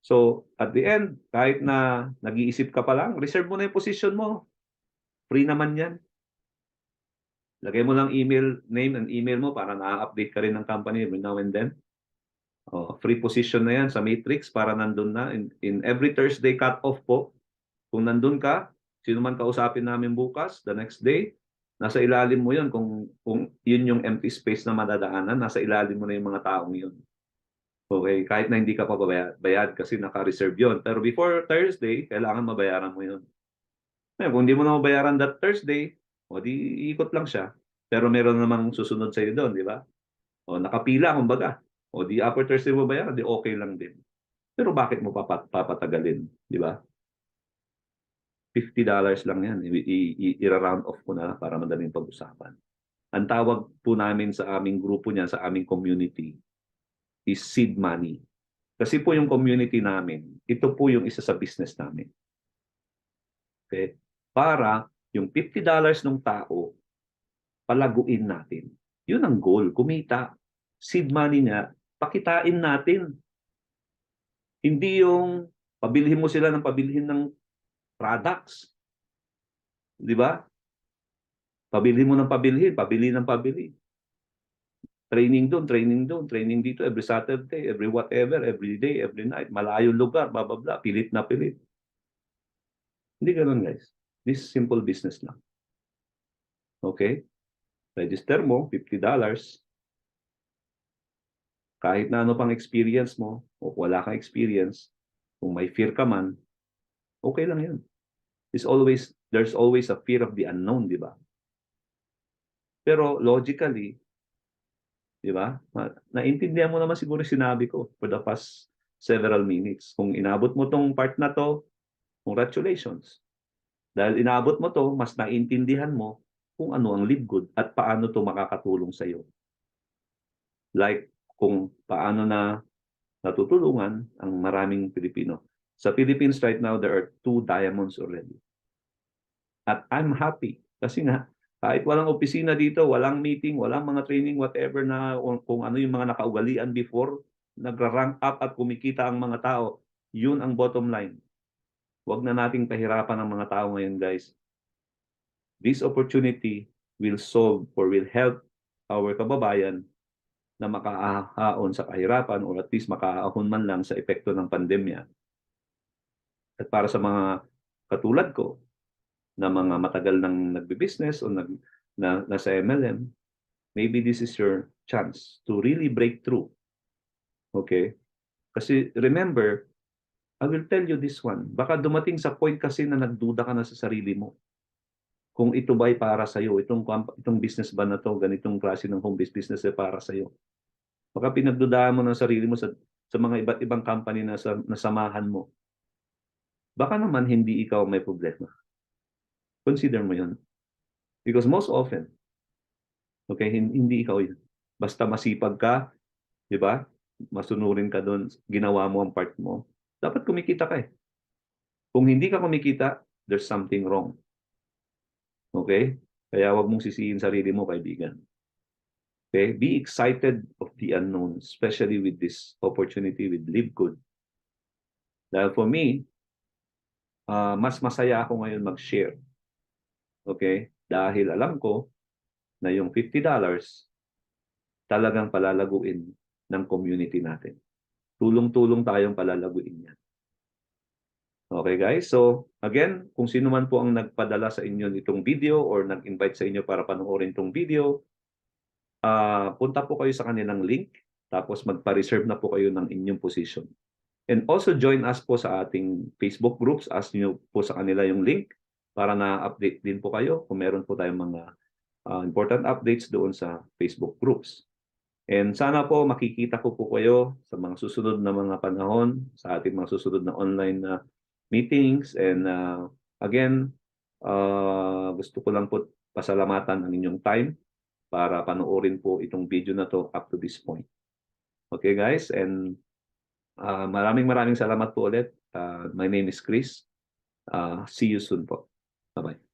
So, at the end, kahit na nag-iisip ka pa lang, reserve mo na yung position mo. Free naman yan. Lagay mo lang email, name and email mo para na-update ka rin ng company every now and then. Free position na yan sa Matrix para nandun na. In every Thursday cut-off po, kung nandun ka, sino man kausapin namin bukas, the next day, nasa ilalim mo yun. Kung yun yung empty space na madadaanan, nasa ilalim mo na yung mga taong yun. Okay, kahit na hindi ka pa bayad kasi naka-reserve yun. Pero before Thursday, kailangan mabayaran mo yun. Kung hindi mo na mabayaran that Thursday, o di ikot lang siya. Pero meron namang susunod sa'yo doon, di ba? O nakapila, kumbaga. O di after Thursday mo bayaran, di okay lang din. Pero bakit mo papatagalin, di ba? $50 lang yan. I-round off ko na para madaling pag-usapan. Ang tawag po namin sa aming grupo niya, sa aming community, is seed money. Kasi po yung community namin, ito po yung isa sa business namin. Okay? Para Yung $50 ng tao, palaguin natin. Yun ang goal, kumita. Seed money niya, pakitain natin. Hindi yung pabilhin mo sila ng pabilhin ng products. Di ba? Pabilhin mo ng pabilhin, pabili ng pabili. Training doon, training doon, training dito every Saturday, every whatever, every day, every night. Malayo lugar, blah, blah, blah. Pilit na pilit. Hindi ganun, guys. This is simple business lang. Okay? Register mo, $50. Kahit na ano pang experience mo, o wala kang experience, kung may fear ka man, okay lang yun. There's always a fear of the unknown, di ba? Pero logically, di ba? Naintindihan mo naman siguro sinabi ko for the past several minutes. Kung inabot mo tong part na to, congratulations. Dahil inabot mo to, mas naintindihan mo kung ano ang live good at paano to makakatulong sa iyo. Like kung paano na natutulungan ang maraming Pilipino. Sa Philippines right now, there are 2 diamonds already. At I'm happy kasi nga, kahit walang opisina dito, walang meeting, walang mga training, whatever na kung ano yung mga nakaugalian before, nagra-rank up at kumikita ang mga tao, yun ang bottom line. Huwag na nating pahirapan ang mga tao ngayon, guys. This opportunity will solve or will help our kababayan na makaahon sa kahirapan or at least makaahon man lang sa epekto ng pandemya. At para sa mga katulad ko na mga matagal nang nagbi-business o nasa MLM, maybe this is your chance to really break through. Okay? Kasi remember, I will tell you this one. Baka dumating sa point kasi na nagduda ka na sa sarili mo. Kung ito ba'y para sa'yo, itong business ba na to, ganitong klase ng home-based business ay para sa'yo. Baka pinagdudahan mo ng sarili mo sa mga iba't ibang company na nasamahan mo. Baka naman hindi ikaw may problema. Consider mo yun. Because most often, okay, hindi ikaw yun. Basta masipag ka, di ba? Masunurin ka doon, ginawa mo ang part mo. Dapat kumikita ka eh. Kung hindi ka kumikita, there's something wrong. Okay? Kaya wag mong sisihin sarili mo, kaibigan. Okay? Be excited of the unknown, especially with this opportunity with Live Good. Dahil for me, mas masaya ako ngayon mag-share. Okay? Dahil alam ko na yung $50 talagang palalaguin ng community natin. Tulong-tulong tayong palalaguin yan. Okay guys, so again, kung sino man po ang nagpadala sa inyo nitong video or nag-invite sa inyo para panoorin itong video, punta po kayo sa kanilang link, tapos magpa-reserve na po kayo ng inyong position. And also join us po sa ating Facebook groups, ask nyo po sa kanila yung link para na-update din po kayo kung meron po tayong mga important updates doon sa Facebook groups. And sana po makikita ko po kayo sa mga susunod na mga panahon, sa ating mga susunod na online na meetings. And again, gusto ko lang po pasalamatan ang inyong time para panoorin po itong video na to up to this point. Okay guys, and maraming salamat po ulit. My name is Chris. See you soon po. Bye-bye.